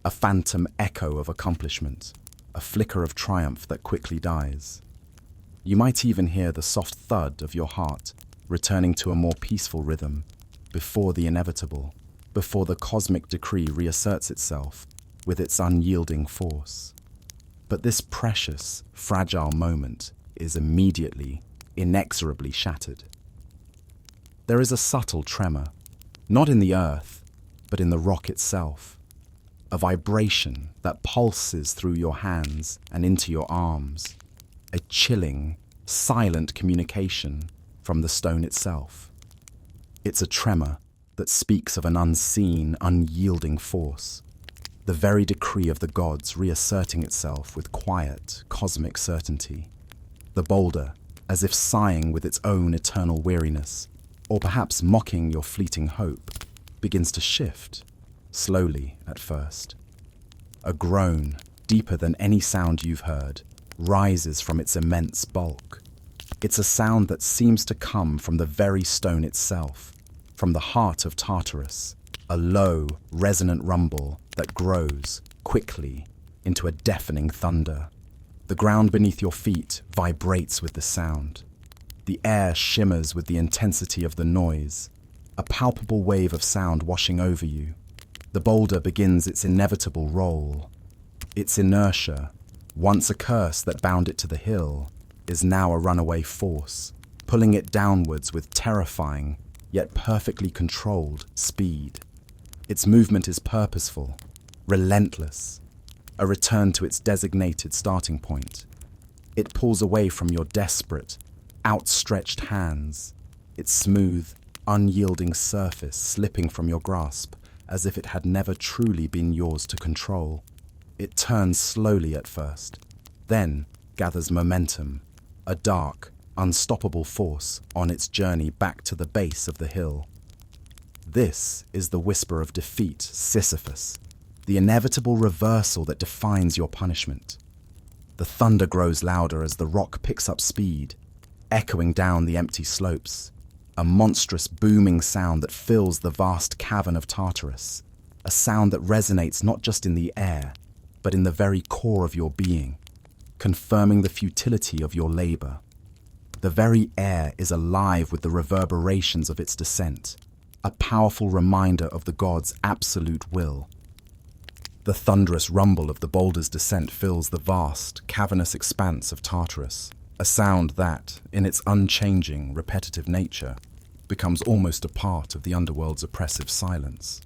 a phantom echo of accomplishment, a flicker of triumph that quickly dies. You might even hear the soft thud of your heart returning to a more peaceful rhythm before the inevitable, before the cosmic decree reasserts itself with its unyielding force. But this precious, fragile moment is immediately, inexorably shattered. There is a subtle tremor, not in the earth, but in the rock itself, a vibration that pulses through your hands and into your arms, a chilling, silent communication from the stone itself. It's a tremor that speaks of an unseen, unyielding force, the very decree of the gods reasserting itself with quiet, cosmic certainty. The boulder, as if sighing with its own eternal weariness, or perhaps mocking your fleeting hope, begins to shift, slowly at first. A groan, deeper than any sound you've heard, rises from its immense bulk. It's a sound that seems to come from the very stone itself, from the heart of Tartarus, a low, resonant rumble that grows, quickly, into a deafening thunder. The ground beneath your feet vibrates with the sound. The air shimmers with the intensity of the noise, a palpable wave of sound washing over you. The boulder begins its inevitable roll. Its inertia, once a curse that bound it to the hill, is now a runaway force, pulling it downwards with terrifying, yet perfectly controlled, speed. Its movement is purposeful, relentless, a return to its designated starting point. It pulls away from your desperate, outstretched hands, its smooth, unyielding surface slipping from your grasp as if it had never truly been yours to control. It turns slowly at first, then gathers momentum, a dark, unstoppable force on its journey back to the base of the hill. This is the whisper of defeat, Sisyphus, the inevitable reversal that defines your punishment. The thunder grows louder as the rock picks up speed, echoing down the empty slopes, a monstrous booming sound that fills the vast cavern of Tartarus, a sound that resonates not just in the air, but in the very core of your being, confirming the futility of your labor. The very air is alive with the reverberations of its descent, a powerful reminder of the god's absolute will. The thunderous rumble of the boulder's descent fills the vast, cavernous expanse of Tartarus, a sound that, in its unchanging, repetitive nature, becomes almost a part of the underworld's oppressive silence.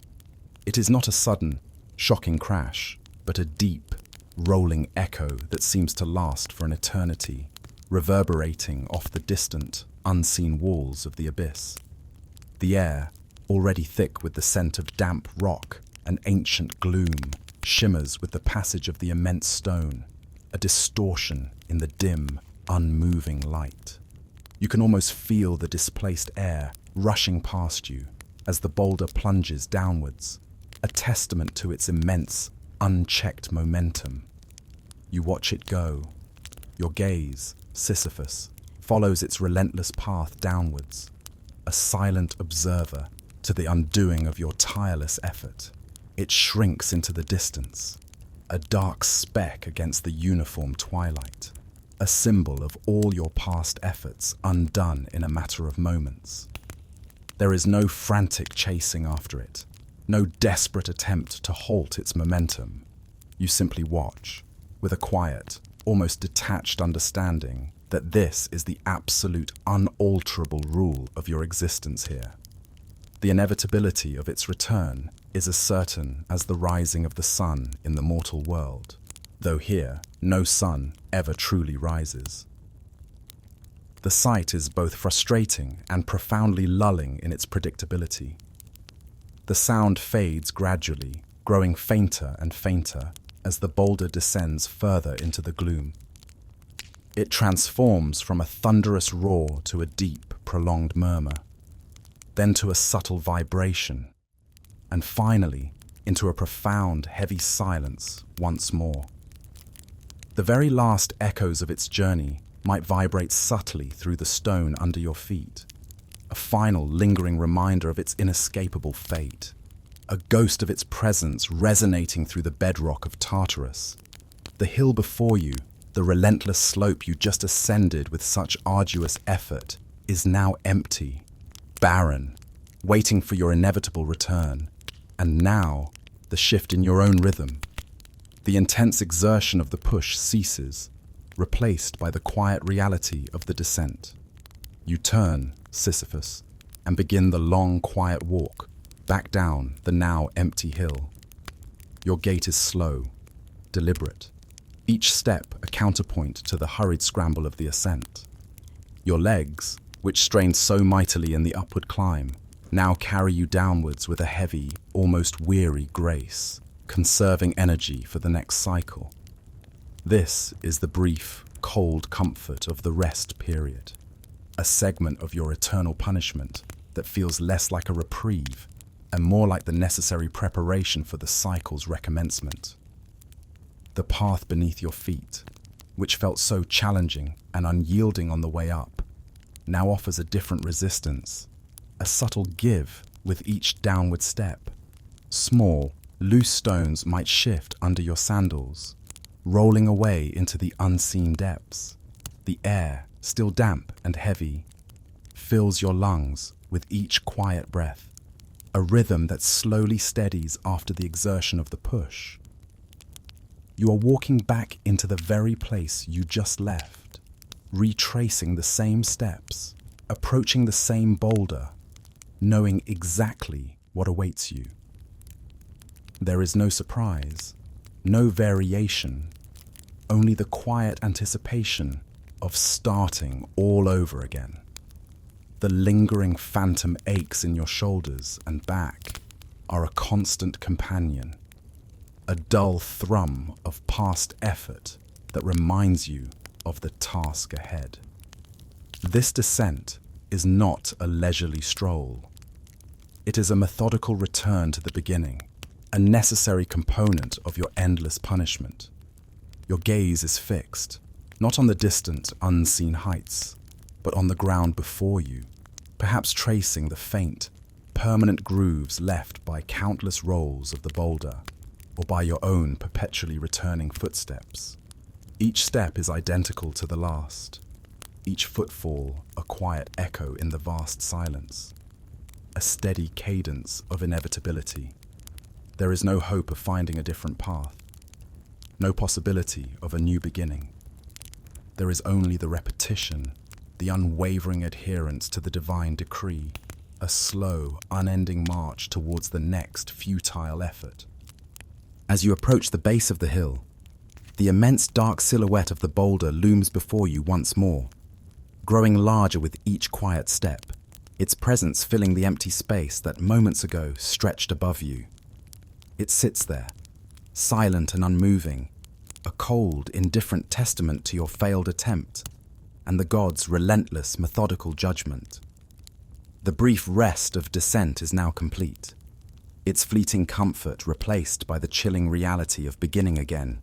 It is not a sudden, shocking crash, but a deep, rolling echo that seems to last for an eternity, reverberating off the distant, unseen walls of the abyss. The air, already thick with the scent of damp rock and ancient gloom, shimmers with the passage of the immense stone, a distortion in the dim, unmoving light. You can almost feel the displaced air rushing past you as the boulder plunges downwards, a testament to its immense, unchecked momentum. You watch it go. Your gaze, Sisyphus, follows its relentless path downwards, a silent observer to the undoing of your tireless effort. It shrinks into the distance, a dark speck against the uniform twilight, a symbol of all your past efforts undone in a matter of moments. There is no frantic chasing after it, no desperate attempt to halt its momentum. You simply watch, with a quiet, almost detached understanding that this is the absolute, unalterable rule of your existence here. The inevitability of its return is as certain as the rising of the sun in the mortal world, though here no sun ever truly rises. The sight is both frustrating and profoundly lulling in its predictability. The sound fades gradually, growing fainter and fainter as the boulder descends further into the gloom. It transforms from a thunderous roar to a deep, prolonged murmur, then to a subtle vibration, and finally into a profound, heavy silence once more. The very last echoes of its journey might vibrate subtly through the stone under your feet, a final lingering reminder of its inescapable fate, a ghost of its presence resonating through the bedrock of Tartarus. The hill before you, the relentless slope you just ascended with such arduous effort, is now empty, barren, waiting for your inevitable return. And now, the shift in your own rhythm. The intense exertion of the push ceases, replaced by the quiet reality of the descent. You turn, Sisyphus, and begin the long, quiet walk back down the now empty hill. Your gait is slow, deliberate, each step a counterpoint to the hurried scramble of the ascent. Your legs, which strained so mightily in the upward climb, now carry you downwards with a heavy, almost weary grace, conserving energy for the next cycle. This is the brief, cold comfort of the rest period, a segment of your eternal punishment that feels less like a reprieve and more like the necessary preparation for the cycle's recommencement. The path beneath your feet, which felt so challenging and unyielding on the way up, now offers a different resistance, a subtle give with each downward step. Small, loose stones might shift under your sandals, rolling away into the unseen depths. The air, still damp and heavy, fills your lungs with each quiet breath, a rhythm that slowly steadies after the exertion of the push. You are walking back into the very place you just left, retracing the same steps, approaching the same boulder, knowing exactly what awaits you. There is no surprise, no variation, only the quiet anticipation of starting all over again. The lingering phantom aches in your shoulders and back are a constant companion, a dull thrum of past effort that reminds you of the task ahead. This descent is not a leisurely stroll. It is a methodical return to the beginning, a necessary component of your endless punishment. Your gaze is fixed, not on the distant, unseen heights, but on the ground before you, perhaps tracing the faint, permanent grooves left by countless rolls of the boulder, or by your own perpetually returning footsteps. Each step is identical to the last, each footfall a quiet echo in the vast silence, a steady cadence of inevitability. There is no hope of finding a different path, no possibility of a new beginning. There is only the repetition, the unwavering adherence to the divine decree, a slow, unending march towards the next futile effort. As you approach the base of the hill, the immense dark silhouette of the boulder looms before you once more, growing larger with each quiet step, its presence filling the empty space that moments ago stretched above you. It sits there, silent and unmoving, a cold, indifferent testament to your failed attempt and the gods' relentless, methodical judgment. The brief rest of descent is now complete, its fleeting comfort replaced by the chilling reality of beginning again,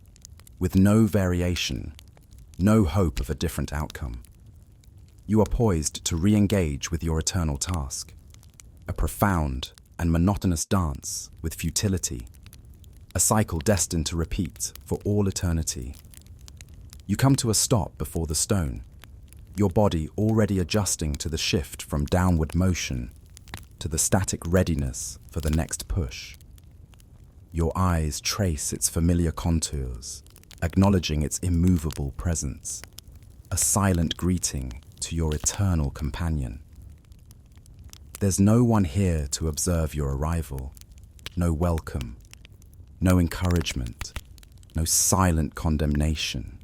with no variation, no hope of a different outcome. You are poised to re-engage with your eternal task, a profound and monotonous dance with futility, a cycle destined to repeat for all eternity. You come to a stop before the stone, your body already adjusting to the shift from downward motion to the static readiness for the next push. Your eyes trace its familiar contours, acknowledging its immovable presence, a silent greeting to your eternal companion. There's no one here to observe your arrival, no welcome, no encouragement, no silent condemnation.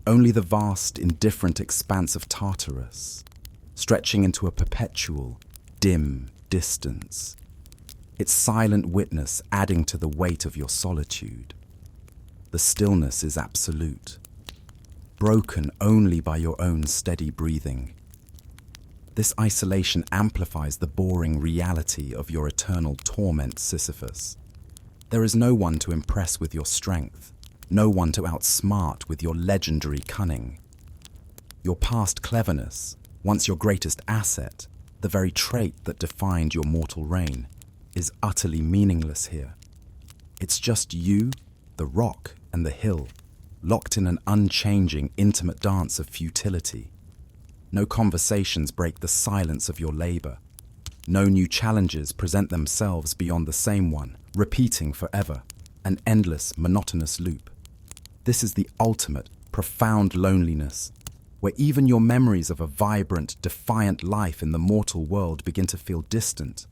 Only the vast, indifferent expanse of Tartarus, stretching into a perpetual, dim distance, its silent witness adding to the weight of your solitude. The stillness is absolute, broken only by your own steady breathing. This isolation amplifies the boring reality of your eternal torment, Sisyphus. There is no one to impress with your strength, no one to outsmart with your legendary cunning. Your past cleverness, once your greatest asset, the very trait that defined your mortal reign, is utterly meaningless here. It's just you, the rock, and the hill, locked in an unchanging, intimate dance of futility. No conversations break the silence of your labor. No new challenges present themselves beyond the same one, repeating forever, an endless, monotonous loop. This is the ultimate, profound loneliness, where even your memories of a vibrant, defiant life in the mortal world begin to feel distant,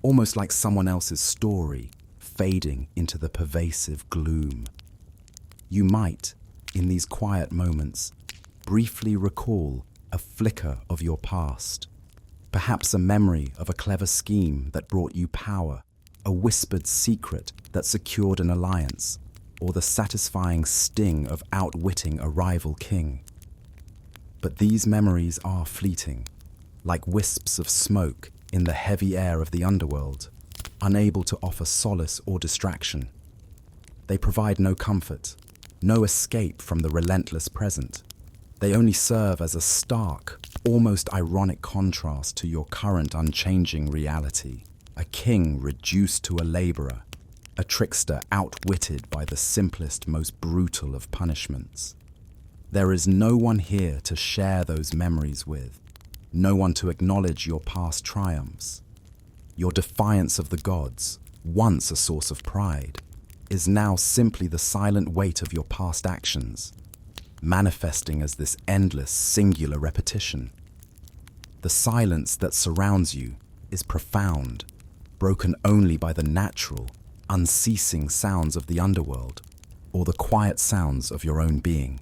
almost like someone else's story, fading into the pervasive gloom. You might, in these quiet moments, briefly recall a flicker of your past, perhaps a memory of a clever scheme that brought you power, a whispered secret that secured an alliance, or the satisfying sting of outwitting a rival king. But these memories are fleeting, like wisps of smoke in the heavy air of the underworld, unable to offer solace or distraction. They provide no comfort, no escape from the relentless present. They only serve as a stark, almost ironic contrast to your current unchanging reality. A king reduced to a laborer, a trickster outwitted by the simplest, most brutal of punishments. There is no one here to share those memories with, no one to acknowledge your past triumphs. Your defiance of the gods, once a source of pride, is now simply the silent weight of your past actions, manifesting as this endless, singular repetition. The silence that surrounds you is profound, broken only by the natural, unceasing sounds of the underworld, or the quiet sounds of your own being.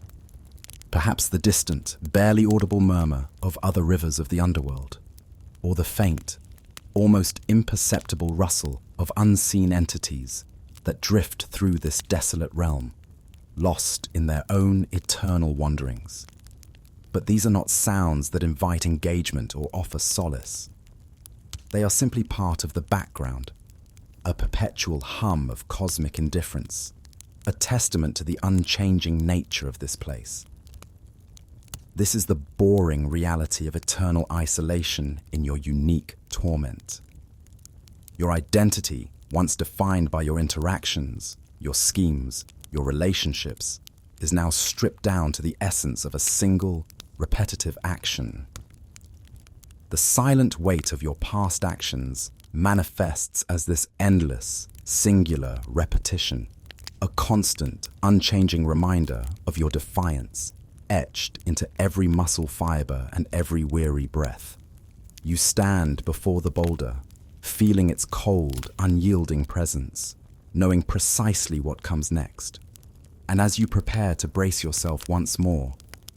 Perhaps the distant, barely audible murmur of other rivers of the underworld, or the faint, almost imperceptible rustle of unseen entities that drift through this desolate realm, lost in their own eternal wanderings. But these are not sounds that invite engagement or offer solace. They are simply part of the background, a perpetual hum of cosmic indifference, a testament to the unchanging nature of this place. This is the boring reality of eternal isolation in your unique torment. Your identity, once defined by your interactions, your schemes, your relationships, is now stripped down to the essence of a single, repetitive action. The silent weight of your past actions manifests as this endless, singular repetition, a constant, unchanging reminder of your defiance, etched into every muscle fiber and every weary breath. You stand before the boulder, feeling its cold, unyielding presence, knowing precisely what comes next. And as you prepare to brace yourself once more,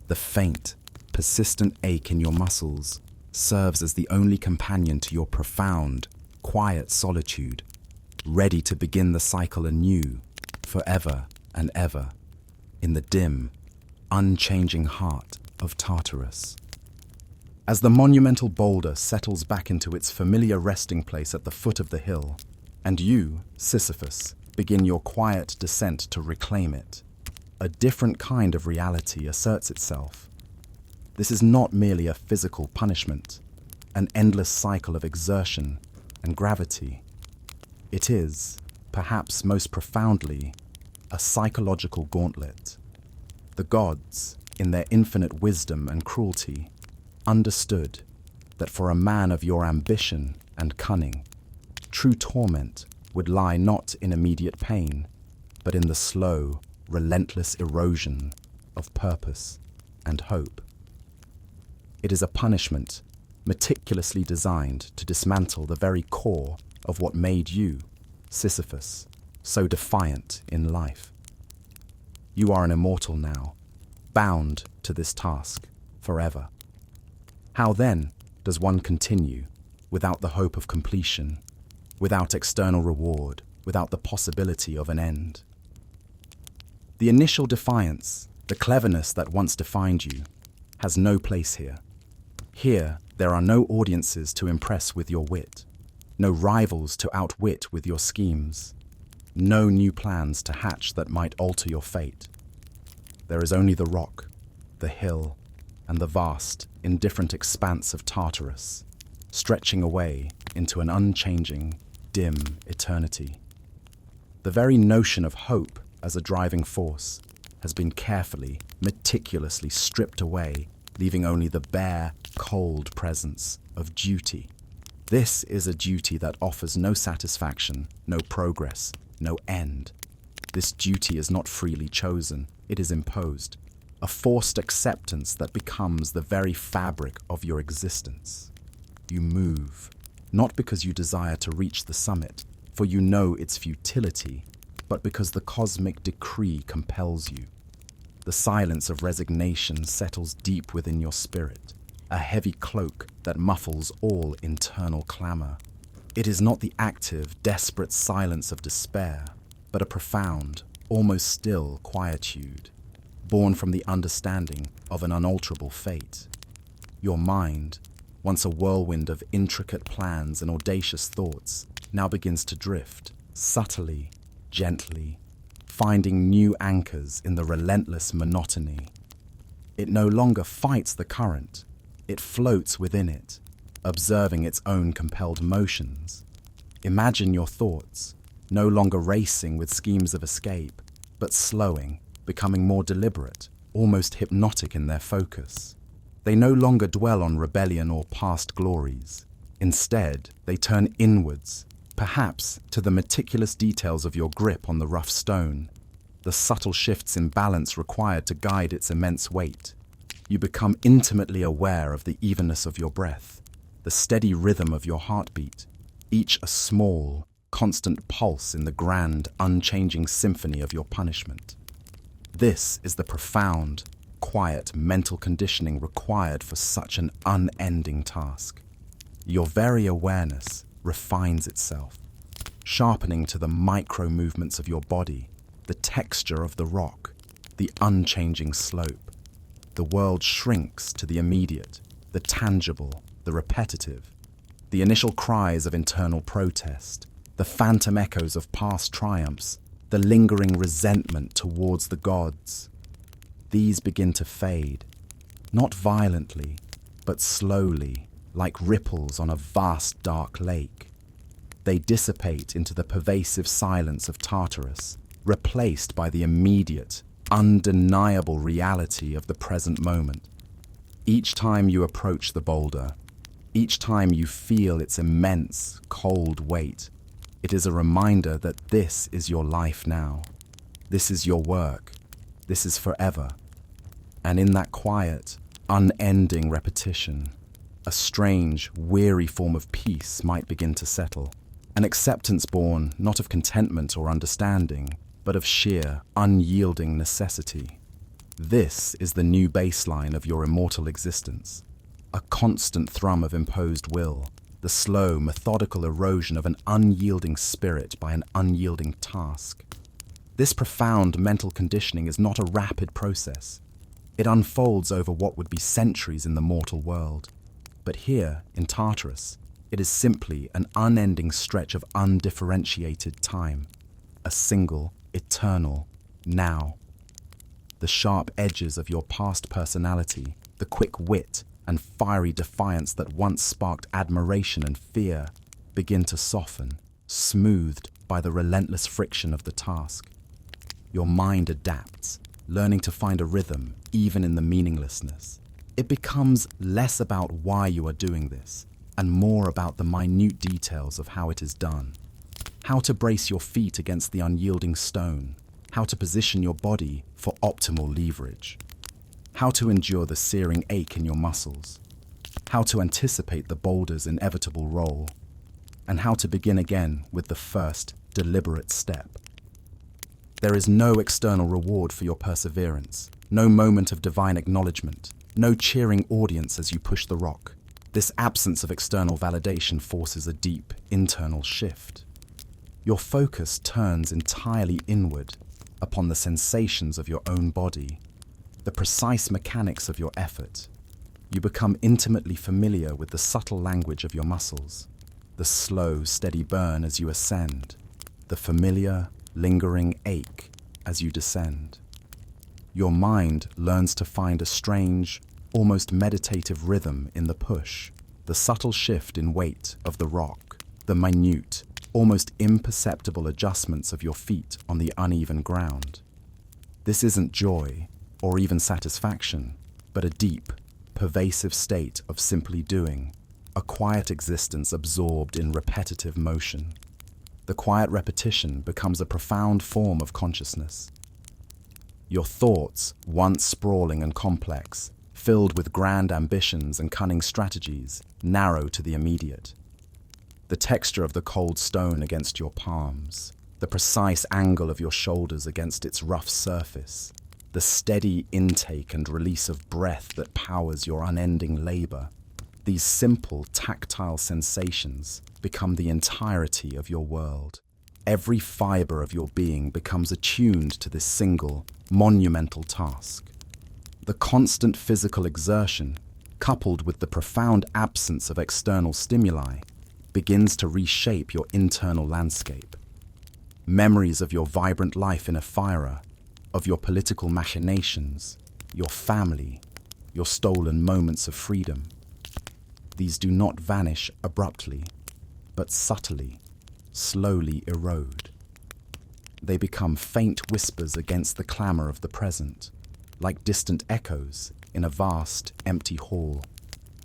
the faint, persistent ache in your muscles serves as the only companion to your profound, quiet solitude, ready to begin the cycle anew, forever and ever, in the dim, unchanging heart of Tartarus. As the monumental boulder settles back into its familiar resting place at the foot of the hill, and you, Sisyphus, begin your quiet descent to reclaim it, a different kind of reality asserts itself. This is not merely a physical punishment, an endless cycle of exertion and gravity. It is, perhaps most profoundly, a psychological gauntlet. The gods, in their infinite wisdom and cruelty, understood that for a man of your ambition and cunning, true torment would lie not in immediate pain, but in the slow, relentless erosion of purpose and hope. It is a punishment meticulously designed to dismantle the very core of what made you, Sisyphus, so defiant in life. You are an immortal now, bound to this task forever. How then does one continue without the hope of completion, without external reward, without the possibility of an end? The initial defiance, the cleverness that once defined you, has no place here. Here, there are no audiences to impress with your wit, no rivals to outwit with your schemes, no new plans to hatch that might alter your fate. There is only the rock, the hill, and the vast, indifferent expanse of Tartarus, stretching away into an unchanging, dim eternity. The very notion of hope as a driving force has been carefully, meticulously stripped away, leaving only the bare, cold presence of duty. This is a duty that offers no satisfaction, no progress, no end. This duty is not freely chosen, it is imposed, a forced acceptance that becomes the very fabric of your existence. You move, not because you desire to reach the summit, for you know its futility, but because the cosmic decree compels you. The silence of resignation settles deep within your spirit, a heavy cloak that muffles all internal clamor. It is not the active, desperate silence of despair, but a profound, almost still quietude, born from the understanding of an unalterable fate. Your mind, once a whirlwind of intricate plans and audacious thoughts, now begins to drift, subtly, gently, finding new anchors in the relentless monotony. It no longer fights the current, it floats within it, observing its own compelled motions. Imagine your thoughts, no longer racing with schemes of escape, but slowing, becoming more deliberate, almost hypnotic in their focus. They no longer dwell on rebellion or past glories. Instead, they turn inwards, perhaps to the meticulous details of your grip on the rough stone, the subtle shifts in balance required to guide its immense weight. You become intimately aware of the evenness of your breath, the steady rhythm of your heartbeat, each a small, constant pulse in the grand, unchanging symphony of your punishment. This is the profound, quiet mental conditioning required for such an unending task. Your very awareness refines itself, sharpening to the micro movements of your body, the texture of the rock, the unchanging slope. The world shrinks to the immediate, the tangible, the repetitive, the initial cries of internal protest, the phantom echoes of past triumphs, the lingering resentment towards the gods. These begin to fade, not violently, but slowly, like ripples on a vast dark lake. They dissipate into the pervasive silence of Tartarus, replaced by the immediate, undeniable reality of the present moment. Each time you approach the boulder, each time you feel its immense, cold weight, it is a reminder that this is your life now. This is your work. This is forever. And in that quiet, unending repetition, a strange, weary form of peace might begin to settle. An acceptance born not of contentment or understanding, but of sheer, unyielding necessity. This is the new baseline of your immortal existence. A constant thrum of imposed will, the slow, methodical erosion of an unyielding spirit by an unyielding task. This profound mental conditioning is not a rapid process. It unfolds over what would be centuries in the mortal world. But here, in Tartarus, it is simply an unending stretch of undifferentiated time, a single, eternal now. The sharp edges of your past personality, the quick wit and fiery defiance that once sparked admiration and fear, begin to soften, smoothed by the relentless friction of the task. Your mind adapts, learning to find a rhythm even in the meaninglessness. It becomes less about why you are doing this, and more about the minute details of how it is done. How to brace your feet against the unyielding stone, how to position your body for optimal leverage, how to endure the searing ache in your muscles, how to anticipate the boulder's inevitable roll, and how to begin again with the first deliberate step. There is no external reward for your perseverance, no moment of divine acknowledgement, no cheering audience as you push the rock. This absence of external validation forces a deep internal shift. Your focus turns entirely inward upon the sensations of your own body, the precise mechanics of your effort. You become intimately familiar with the subtle language of your muscles, the slow, steady burn as you ascend, the familiar, lingering ache as you descend. Your mind learns to find a strange, almost meditative rhythm in the push, the subtle shift in weight of the rock, the minute, almost imperceptible adjustments of your feet on the uneven ground. This isn't joy or even satisfaction, but a deep, pervasive state of simply doing, a quiet existence absorbed in repetitive motion. The quiet repetition becomes a profound form of consciousness. Your thoughts, once sprawling and complex, filled with grand ambitions and cunning strategies, narrow to the immediate. The texture of the cold stone against your palms, the precise angle of your shoulders against its rough surface, the steady intake and release of breath that powers your unending labor. These simple, tactile sensations become the entirety of your world. Every fiber of your being becomes attuned to this single, monumental task. The constant physical exertion, coupled with the profound absence of external stimuli, begins to reshape your internal landscape. Memories of your vibrant life in Ephyra, of your political machinations, your family, your stolen moments of freedom. These do not vanish abruptly, but subtly, slowly erode. They become faint whispers against the clamor of the present, like distant echoes in a vast, empty hall,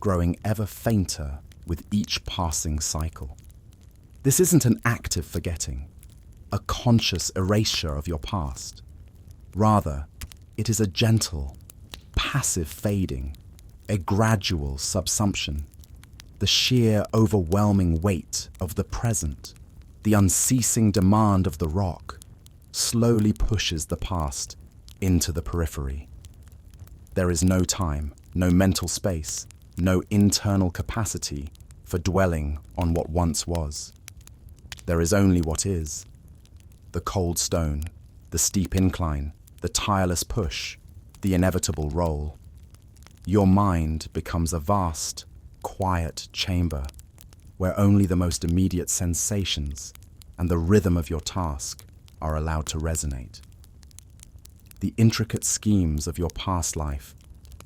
growing ever fainter with each passing cycle. This isn't an active forgetting, a conscious erasure of your past. Rather, it is a gentle, passive fading, a gradual subsumption. The sheer, overwhelming weight of the present, the unceasing demand of the rock, slowly pushes the past into the periphery. There is no time, no mental space, no internal capacity for dwelling on what once was. There is only what is. The cold stone, the steep incline, the tireless push, the inevitable roll. Your mind becomes a vast, quiet chamber where only the most immediate sensations and the rhythm of your task are allowed to resonate. The intricate schemes of your past life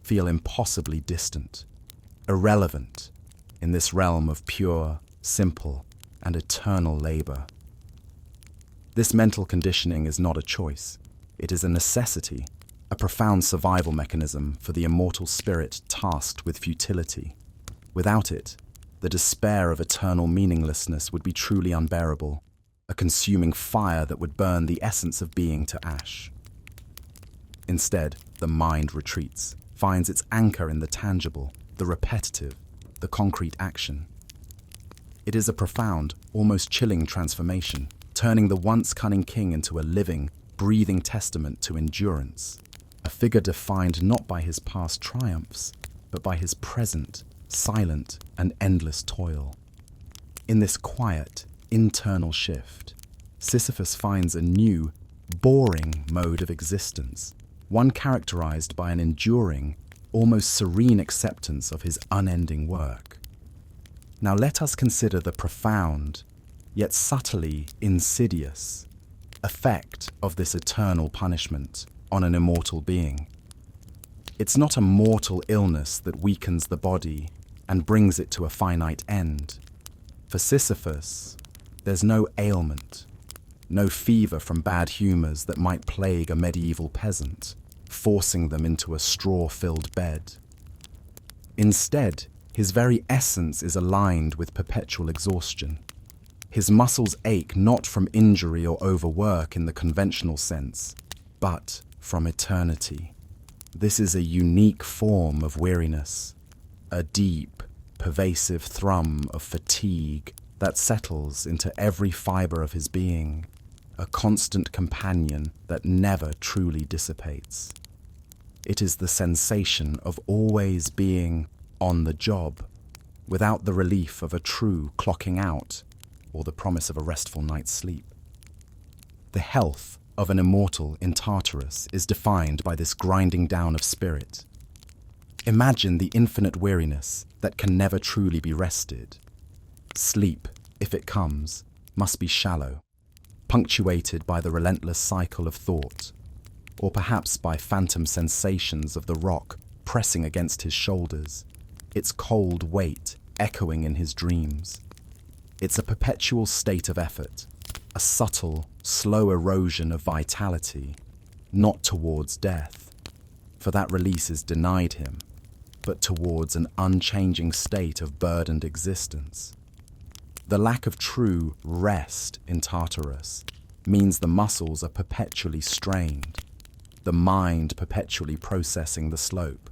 feel impossibly distant, irrelevant in this realm of pure, simple, and eternal labor. This mental conditioning is not a choice. It is a necessity, a profound survival mechanism for the immortal spirit tasked with futility. Without it, the despair of eternal meaninglessness would be truly unbearable, a consuming fire that would burn the essence of being to ash. Instead, the mind retreats, finds its anchor in the tangible, the repetitive, the concrete action. It is a profound, almost chilling transformation, turning the once cunning king into a living, breathing testament to endurance, a figure defined not by his past triumphs, but by his present, silent and endless toil. In this quiet, internal shift, Sisyphus finds a new, boring mode of existence, one characterized by an enduring, almost serene acceptance of his unending work. Now let us consider the profound, yet subtly insidious, effect of this eternal punishment on an immortal being. It's not a mortal illness that weakens the body and brings it to a finite end. For Sisyphus, there's no ailment, no fever from bad humors that might plague a medieval peasant, forcing them into a straw-filled bed. Instead, his very essence is aligned with perpetual exhaustion. His muscles ache not from injury or overwork in the conventional sense, but from eternity. This is a unique form of weariness, a deep, pervasive thrum of fatigue that settles into every fiber of his being, a constant companion that never truly dissipates. It is the sensation of always being on the job, without the relief of a true clocking out or the promise of a restful night's sleep. The health of an immortal in Tartarus is defined by this grinding down of spirit. Imagine the infinite weariness that can never truly be rested. Sleep, if it comes, must be shallow, punctuated by the relentless cycle of thought, or perhaps by phantom sensations of the rock pressing against his shoulders, its cold weight echoing in his dreams. It's a perpetual state of effort, a subtle, slow erosion of vitality, not towards death, for that release is denied him, but towards an unchanging state of burdened existence. The lack of true rest in Tartarus means the muscles are perpetually strained, the mind perpetually processing the slope,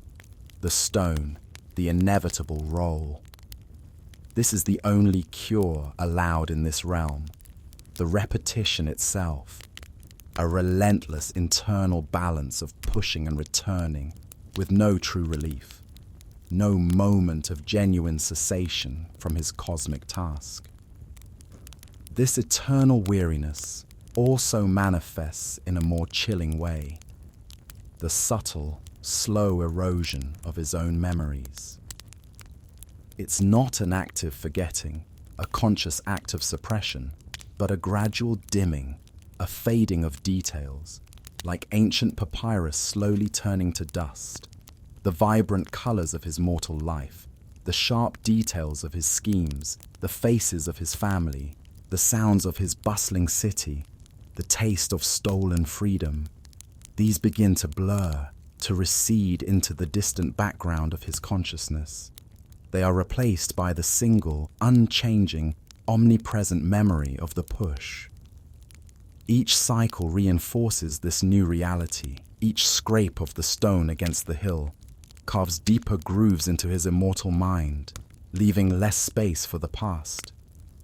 the stone, the inevitable roll. This is the only cure allowed in this realm, the repetition itself, a relentless internal balance of pushing and returning with no true relief, no moment of genuine cessation from his cosmic task. This eternal weariness also manifests in a more chilling way, the subtle, slow erosion of his own memories. It's not an active forgetting, a conscious act of suppression, but a gradual dimming, a fading of details, like ancient papyrus slowly turning to dust, the vibrant colors of his mortal life, the sharp details of his schemes, the faces of his family, the sounds of his bustling city, the taste of stolen freedom. These begin to blur, to recede into the distant background of his consciousness. They are replaced by the single, unchanging, omnipresent memory of the push. Each cycle reinforces this new reality. Each scrape of the stone against the hill carves deeper grooves into his immortal mind, leaving less space for the past,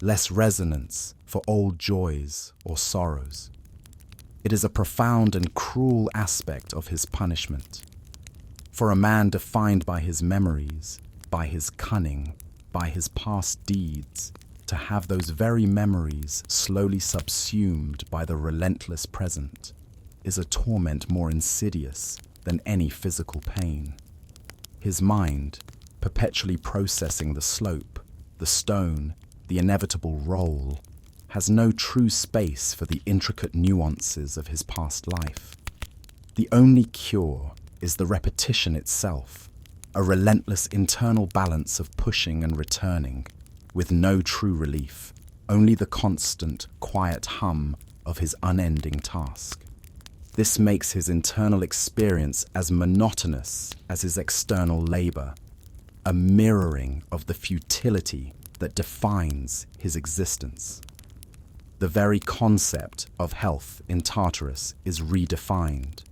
less resonance for old joys or sorrows. It is a profound and cruel aspect of his punishment. For a man defined by his memories, by his cunning, by his past deeds, to have those very memories slowly subsumed by the relentless present is a torment more insidious than any physical pain. His mind, perpetually processing the slope, the stone, the inevitable roll, has no true space for the intricate nuances of his past life. The only cure is the repetition itself, a relentless internal balance of pushing and returning, with no true relief, only the constant, quiet hum of his unending task. This makes his internal experience as monotonous as his external labor, a mirroring of the futility that defines his existence. The very concept of health in Tartarus is redefined.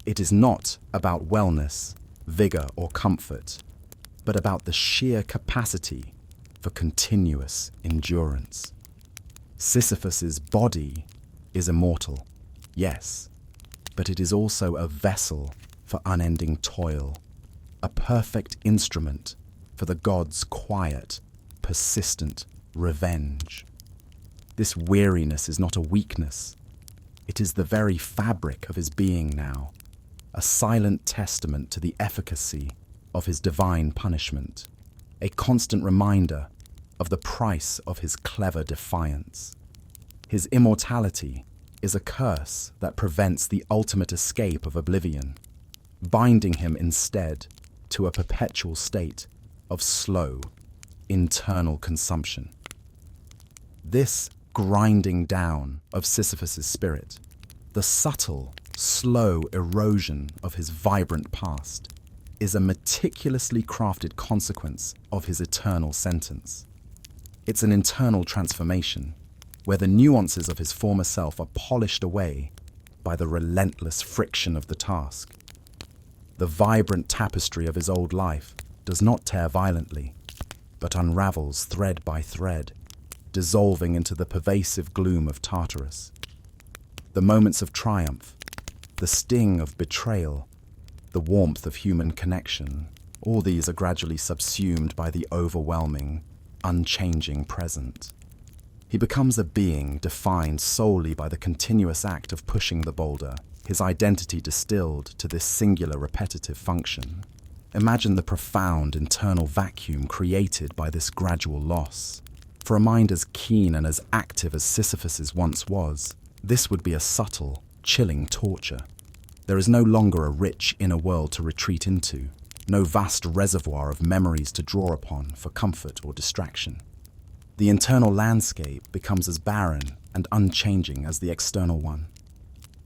It is not about wellness, vigor, or comfort, but about the sheer capacity for continuous endurance. Sisyphus's body is immortal, yes, but it is also a vessel for unending toil, a perfect instrument for the gods' quiet, persistent revenge. This weariness is not a weakness. It is the very fabric of his being now, a silent testament to the efficacy of his divine punishment, a constant reminder of the price of his clever defiance. His immortality is a curse that prevents the ultimate escape of oblivion, binding him instead to a perpetual state of slow, internal consumption. This grinding down of Sisyphus's spirit, the subtle, slow erosion of his vibrant past, is a meticulously crafted consequence of his eternal sentence. It's an internal transformation, where the nuances of his former self are polished away by the relentless friction of the task. The vibrant tapestry of his old life does not tear violently, but unravels thread by thread, dissolving into the pervasive gloom of Tartarus. The moments of triumph, the sting of betrayal, the warmth of human connection, all these are gradually subsumed by the overwhelming, unchanging present. He becomes a being defined solely by the continuous act of pushing the boulder, his identity distilled to this singular repetitive function. Imagine the profound internal vacuum created by this gradual loss. For a mind as keen and as active as Sisyphus's once was, this would be a subtle, chilling torture. There is no longer a rich inner world to retreat into, no vast reservoir of memories to draw upon for comfort or distraction. The internal landscape becomes as barren and unchanging as the external one.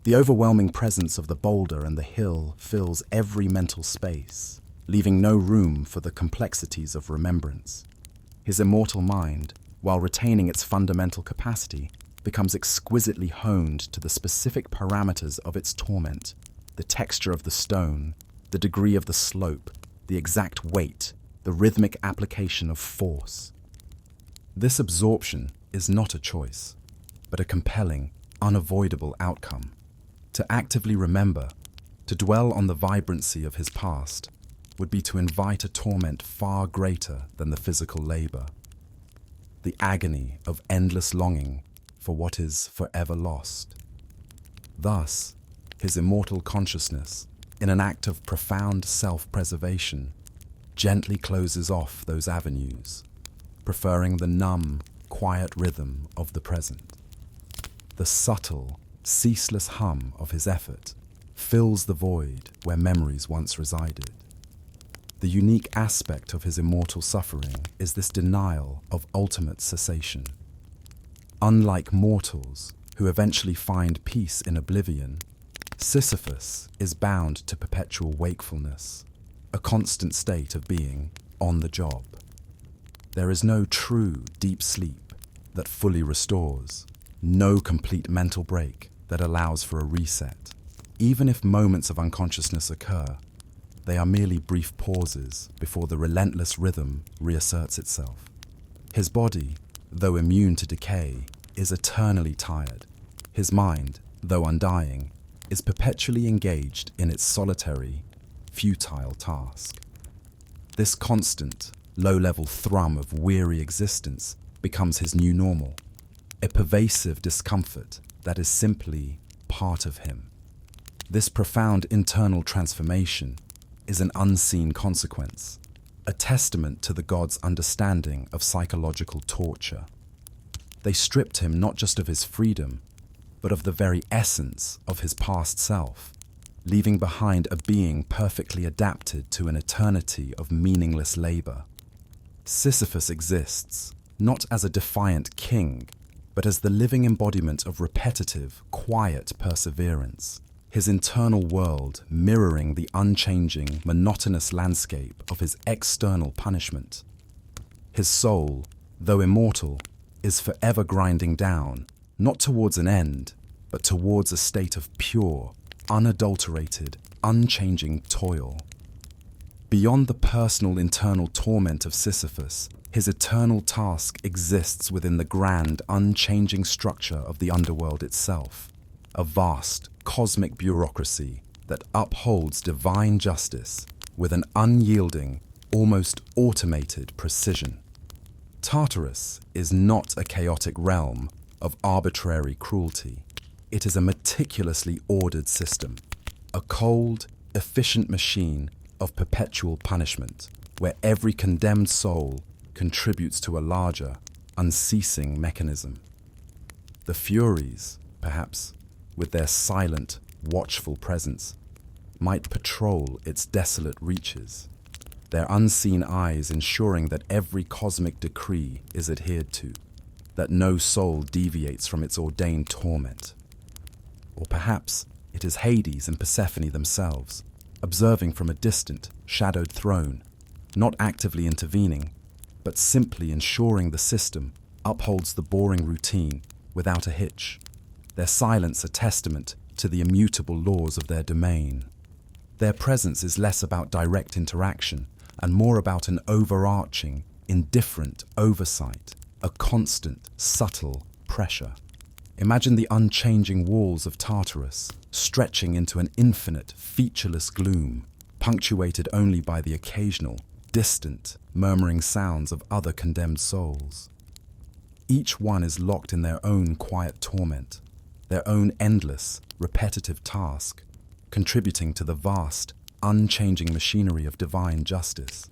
The overwhelming presence of the boulder and the hill fills every mental space, leaving no room for the complexities of remembrance. His immortal mind, while retaining its fundamental capacity, becomes exquisitely honed to the specific parameters of its torment, the texture of the stone, the degree of the slope, the exact weight, the rhythmic application of force. This absorption is not a choice, but a compelling, unavoidable outcome. To actively remember, to dwell on the vibrancy of his past, would be to invite a torment far greater than the physical labor. The agony of endless longing for what is forever lost. Thus, his immortal consciousness, in an act of profound self-preservation, gently closes off those avenues, preferring the numb, quiet rhythm of the present. The subtle, ceaseless hum of his effort fills the void where memories once resided. The unique aspect of his immortal suffering is this denial of ultimate cessation. Unlike mortals, who eventually find peace in oblivion, Sisyphus is bound to perpetual wakefulness, a constant state of being on the job. There is no true deep sleep that fully restores, no complete mental break that allows for a reset. Even if moments of unconsciousness occur, they are merely brief pauses before the relentless rhythm reasserts itself. His body, though immune to decay, is eternally tired. His mind, though undying, is perpetually engaged in its solitary, futile task. This constant, low-level thrum of weary existence becomes his new normal, a pervasive discomfort that is simply part of him. This profound internal transformation is an unseen consequence, a testament to the gods' understanding of psychological torture. They stripped him not just of his freedom, but of the very essence of his past self, leaving behind a being perfectly adapted to an eternity of meaningless labor. Sisyphus exists not as a defiant king, but as the living embodiment of repetitive, quiet perseverance, his internal world mirroring the unchanging, monotonous landscape of his external punishment. His soul, though immortal, is forever grinding down, not towards an end, but towards a state of pure, unadulterated, unchanging toil. Beyond the personal internal torment of Sisyphus, his eternal task exists within the grand, unchanging structure of the underworld itself, a vast, cosmic bureaucracy that upholds divine justice with an unyielding, almost automated precision. Tartarus is not a chaotic realm of arbitrary cruelty. It is a meticulously ordered system, a cold, efficient machine of perpetual punishment, where every condemned soul contributes to a larger, unceasing mechanism. The Furies, perhaps, with their silent, watchful presence, might patrol its desolate reaches, their unseen eyes ensuring that every cosmic decree is adhered to, that no soul deviates from its ordained torment. Or perhaps it is Hades and Persephone themselves, observing from a distant, shadowed throne, not actively intervening, but simply ensuring the system upholds the boring routine without a hitch, their silence a testament to the immutable laws of their domain. Their presence is less about direct interaction and more about an overarching, indifferent oversight, a constant, subtle pressure. Imagine the unchanging walls of Tartarus stretching into an infinite, featureless gloom, punctuated only by the occasional, distant, murmuring sounds of other condemned souls. Each one is locked in their own quiet torment, their own endless, repetitive task, contributing to the vast, unchanging machinery of divine justice.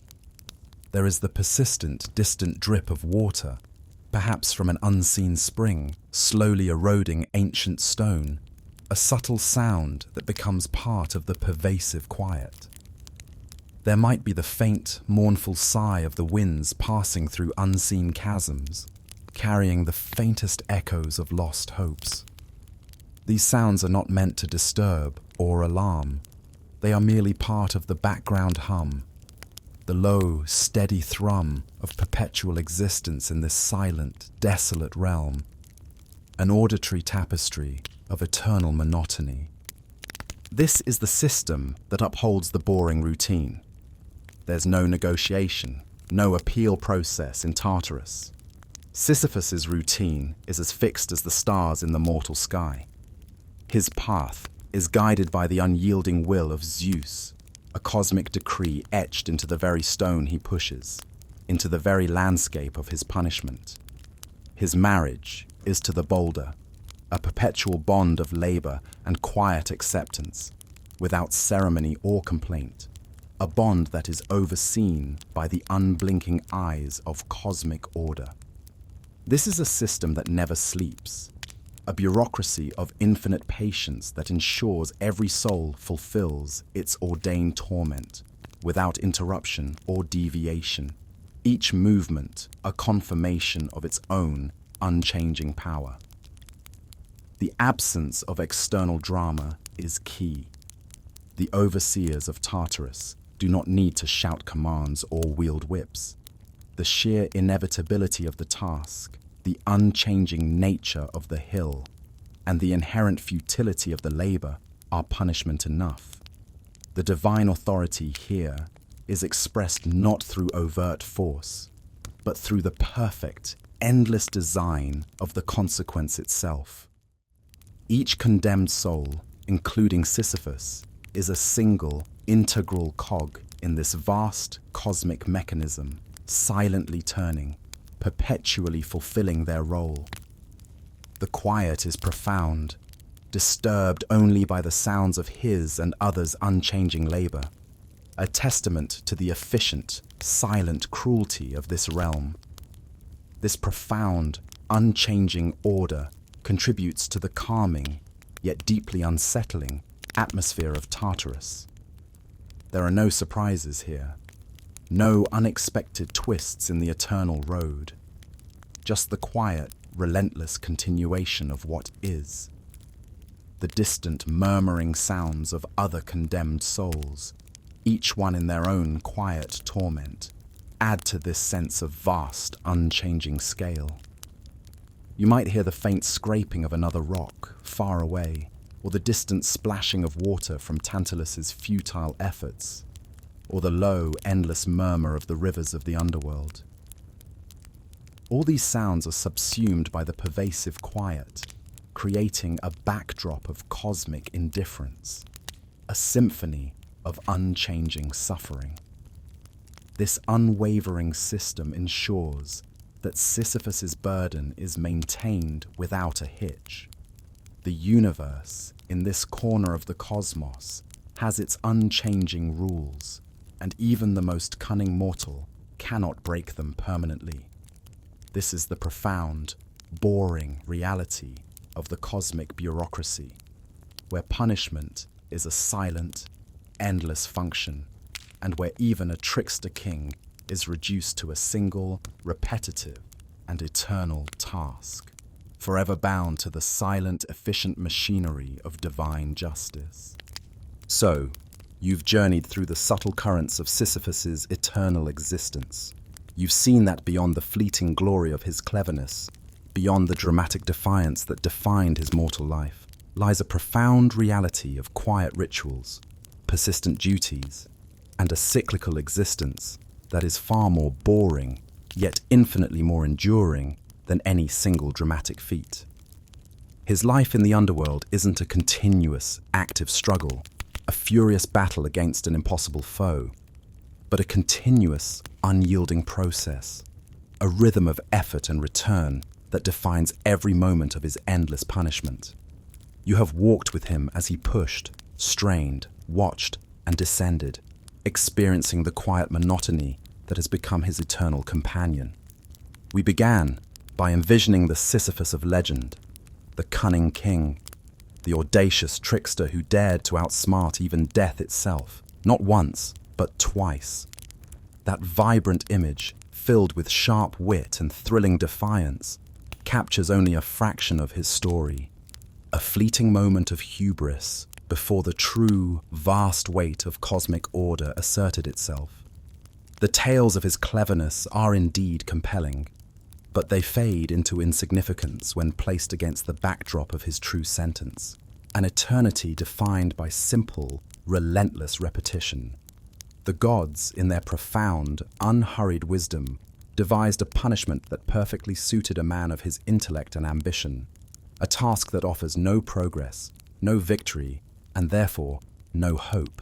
There is the persistent, distant drip of water, perhaps from an unseen spring, slowly eroding ancient stone, a subtle sound that becomes part of the pervasive quiet. There might be the faint, mournful sigh of the winds passing through unseen chasms, carrying the faintest echoes of lost hopes. These sounds are not meant to disturb or alarm. They are merely part of the background hum, the low, steady thrum of perpetual existence in this silent, desolate realm, an auditory tapestry of eternal monotony. This is the system that upholds the boring routine. There's no negotiation, no appeal process in Tartarus. Sisyphus's routine is as fixed as the stars in the mortal sky. His path is guided by the unyielding will of Zeus, a cosmic decree etched into the very stone he pushes, into the very landscape of his punishment. His marriage is to the Boulder, a perpetual bond of labor and quiet acceptance, without ceremony or complaint, a bond that is overseen by the unblinking eyes of cosmic order. This is a system that never sleeps, a bureaucracy of infinite patience that ensures every soul fulfills its ordained torment without interruption or deviation, each movement a confirmation of its own unchanging power. The absence of external drama is key. The overseers of Tartarus do not need to shout commands or wield whips. The sheer inevitability of the task, the unchanging nature of the hill, and the inherent futility of the labor are punishment enough. The divine authority here is expressed not through overt force, but through the perfect, endless design of the consequence itself. Each condemned soul, including Sisyphus, is a single, integral cog in this vast cosmic mechanism, silently turning, perpetually fulfilling their role. The quiet is profound, disturbed only by the sounds of his and others' unchanging labor, a testament to the efficient, silent cruelty of this realm. This profound, unchanging order contributes to the calming, yet deeply unsettling, atmosphere of Tartarus. There are no surprises here, no unexpected twists in the eternal road, just the quiet, relentless continuation of what is. The distant, murmuring sounds of other condemned souls, each one in their own quiet torment, add to this sense of vast, unchanging scale. You might hear the faint scraping of another rock, far away, or the distant splashing of water from Tantalus's futile efforts, or the low, endless murmur of the rivers of the underworld. All these sounds are subsumed by the pervasive quiet, creating a backdrop of cosmic indifference, a symphony of unchanging suffering. This unwavering system ensures that Sisyphus's burden is maintained without a hitch. The universe, in this corner of the cosmos, has its unchanging rules, and even the most cunning mortal cannot break them permanently. This is the profound, boring reality of the cosmic bureaucracy, where punishment is a silent, endless function, and where even a trickster king is reduced to a single, repetitive, and eternal task, forever bound to the silent, efficient machinery of divine justice. So, you've journeyed through the subtle currents of Sisyphus's eternal existence. You've seen that beyond the fleeting glory of his cleverness, beyond the dramatic defiance that defined his mortal life, lies a profound reality of quiet rituals, persistent duties, and a cyclical existence that is far more boring, yet infinitely more enduring than any single dramatic feat. His life in the underworld isn't a continuous, active struggle, a furious battle against an impossible foe, but a continuous, unyielding process, a rhythm of effort and return that defines every moment of his endless punishment. You have walked with him as he pushed, strained, watched, and descended, experiencing the quiet monotony that has become his eternal companion. We began by envisioning the Sisyphus of legend, the cunning king, the audacious trickster who dared to outsmart even death itself, not once, but twice. That vibrant image, filled with sharp wit and thrilling defiance, captures only a fraction of his story, a fleeting moment of hubris before the true, vast weight of cosmic order asserted itself. The tales of his cleverness are indeed compelling, but they fade into insignificance when placed against the backdrop of his true sentence, an eternity defined by simple, relentless repetition. The gods, in their profound, unhurried wisdom, devised a punishment that perfectly suited a man of his intellect and ambition, a task that offers no progress, no victory, and therefore no hope.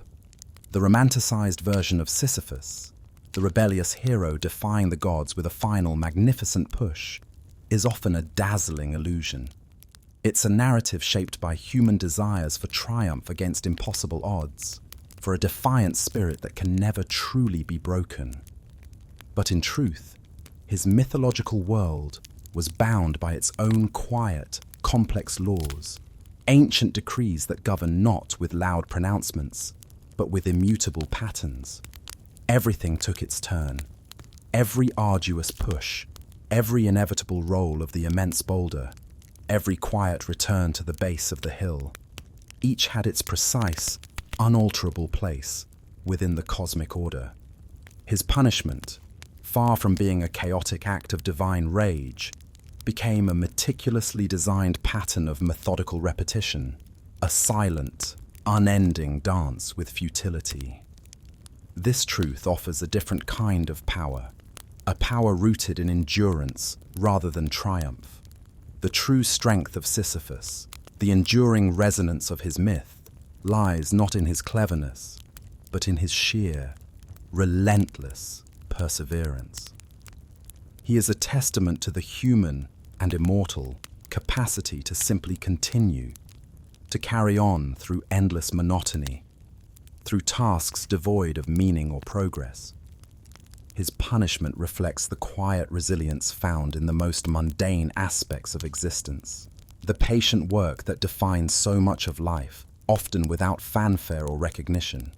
The romanticized version of Sisyphus, the rebellious hero defying the gods with a final magnificent push, is often a dazzling illusion. It's a narrative shaped by human desires for triumph against impossible odds, for a defiant spirit that can never truly be broken. But in truth, his mythological world was bound by its own quiet, complex laws, ancient decrees that govern not with loud pronouncements, but with immutable patterns. Everything took its turn. Every arduous push, every inevitable roll of the immense boulder, every quiet return to the base of the hill, each had its precise, unalterable place within the cosmic order. His punishment, far from being a chaotic act of divine rage, became a meticulously designed pattern of methodical repetition, a silent, unending dance with futility. This truth offers a different kind of power, a power rooted in endurance rather than triumph. The true strength of Sisyphus, the enduring resonance of his myth, lies not in his cleverness, but in his sheer, relentless perseverance. He is a testament to the human and immortal capacity to simply continue, to carry on through endless monotony, through tasks devoid of meaning or progress. His punishment reflects the quiet resilience found in the most mundane aspects of existence, the patient work that defines so much of life, often without fanfare or recognition.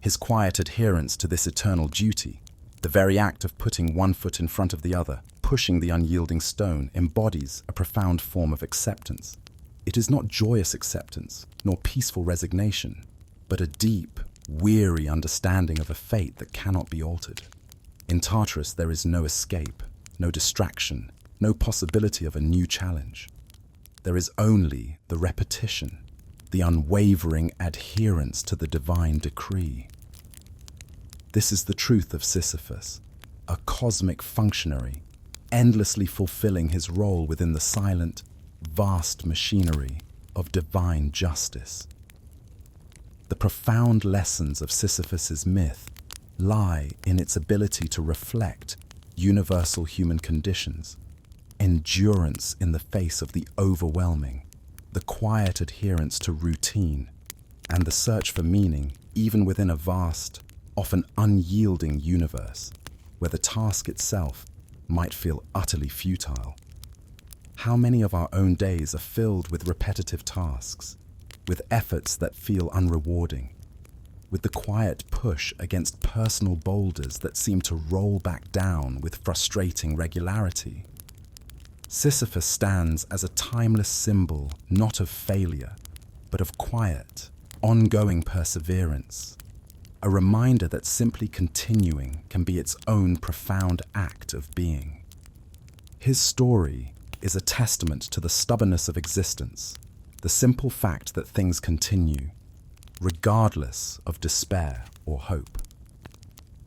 His quiet adherence to this eternal duty, the very act of putting one foot in front of the other, pushing the unyielding stone, embodies a profound form of acceptance. It is not joyous acceptance, nor peaceful resignation, but a deep, weary understanding of a fate that cannot be altered. In Tartarus there is no escape, no distraction, no possibility of a new challenge. There is only the repetition, the unwavering adherence to the divine decree. This is the truth of Sisyphus, a cosmic functionary, endlessly fulfilling his role within the silent, vast machinery of divine justice. The profound lessons of Sisyphus's myth lie in its ability to reflect universal human conditions, endurance in the face of the overwhelming, the quiet adherence to routine, and the search for meaning even within a vast, often unyielding universe where the task itself might feel utterly futile. How many of our own days are filled with repetitive tasks, with efforts that feel unrewarding, with the quiet push against personal boulders that seem to roll back down with frustrating regularity? Sisyphus stands as a timeless symbol not of failure, but of quiet, ongoing perseverance, a reminder that simply continuing can be its own profound act of being. His story is a testament to the stubbornness of existence, the simple fact that things continue, regardless of despair or hope.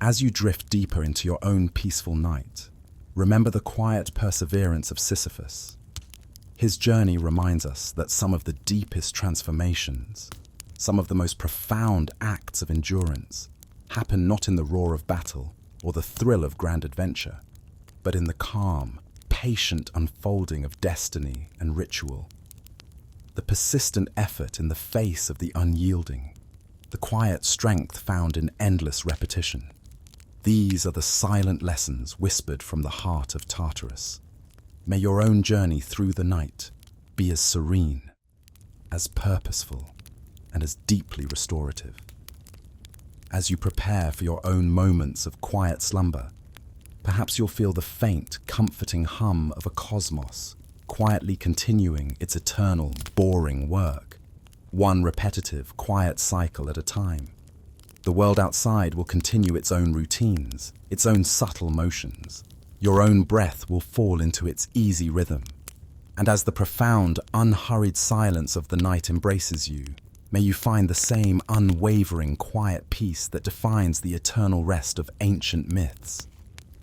As you drift deeper into your own peaceful night, remember the quiet perseverance of Sisyphus. His journey reminds us that some of the deepest transformations, some of the most profound acts of endurance, happen not in the roar of battle or the thrill of grand adventure, but in the calm, patient unfolding of destiny and ritual. The persistent effort in the face of the unyielding, the quiet strength found in endless repetition. These are the silent lessons whispered from the heart of Tartarus. May your own journey through the night be as serene, as purposeful, and as deeply restorative. As you prepare for your own moments of quiet slumber, perhaps you'll feel the faint, comforting hum of a cosmos quietly continuing its eternal, boring work, one repetitive, quiet cycle at a time. The world outside will continue its own routines, its own subtle motions. Your own breath will fall into its easy rhythm. And as the profound, unhurried silence of the night embraces you, may you find the same unwavering, quiet peace that defines the eternal rest of ancient myths.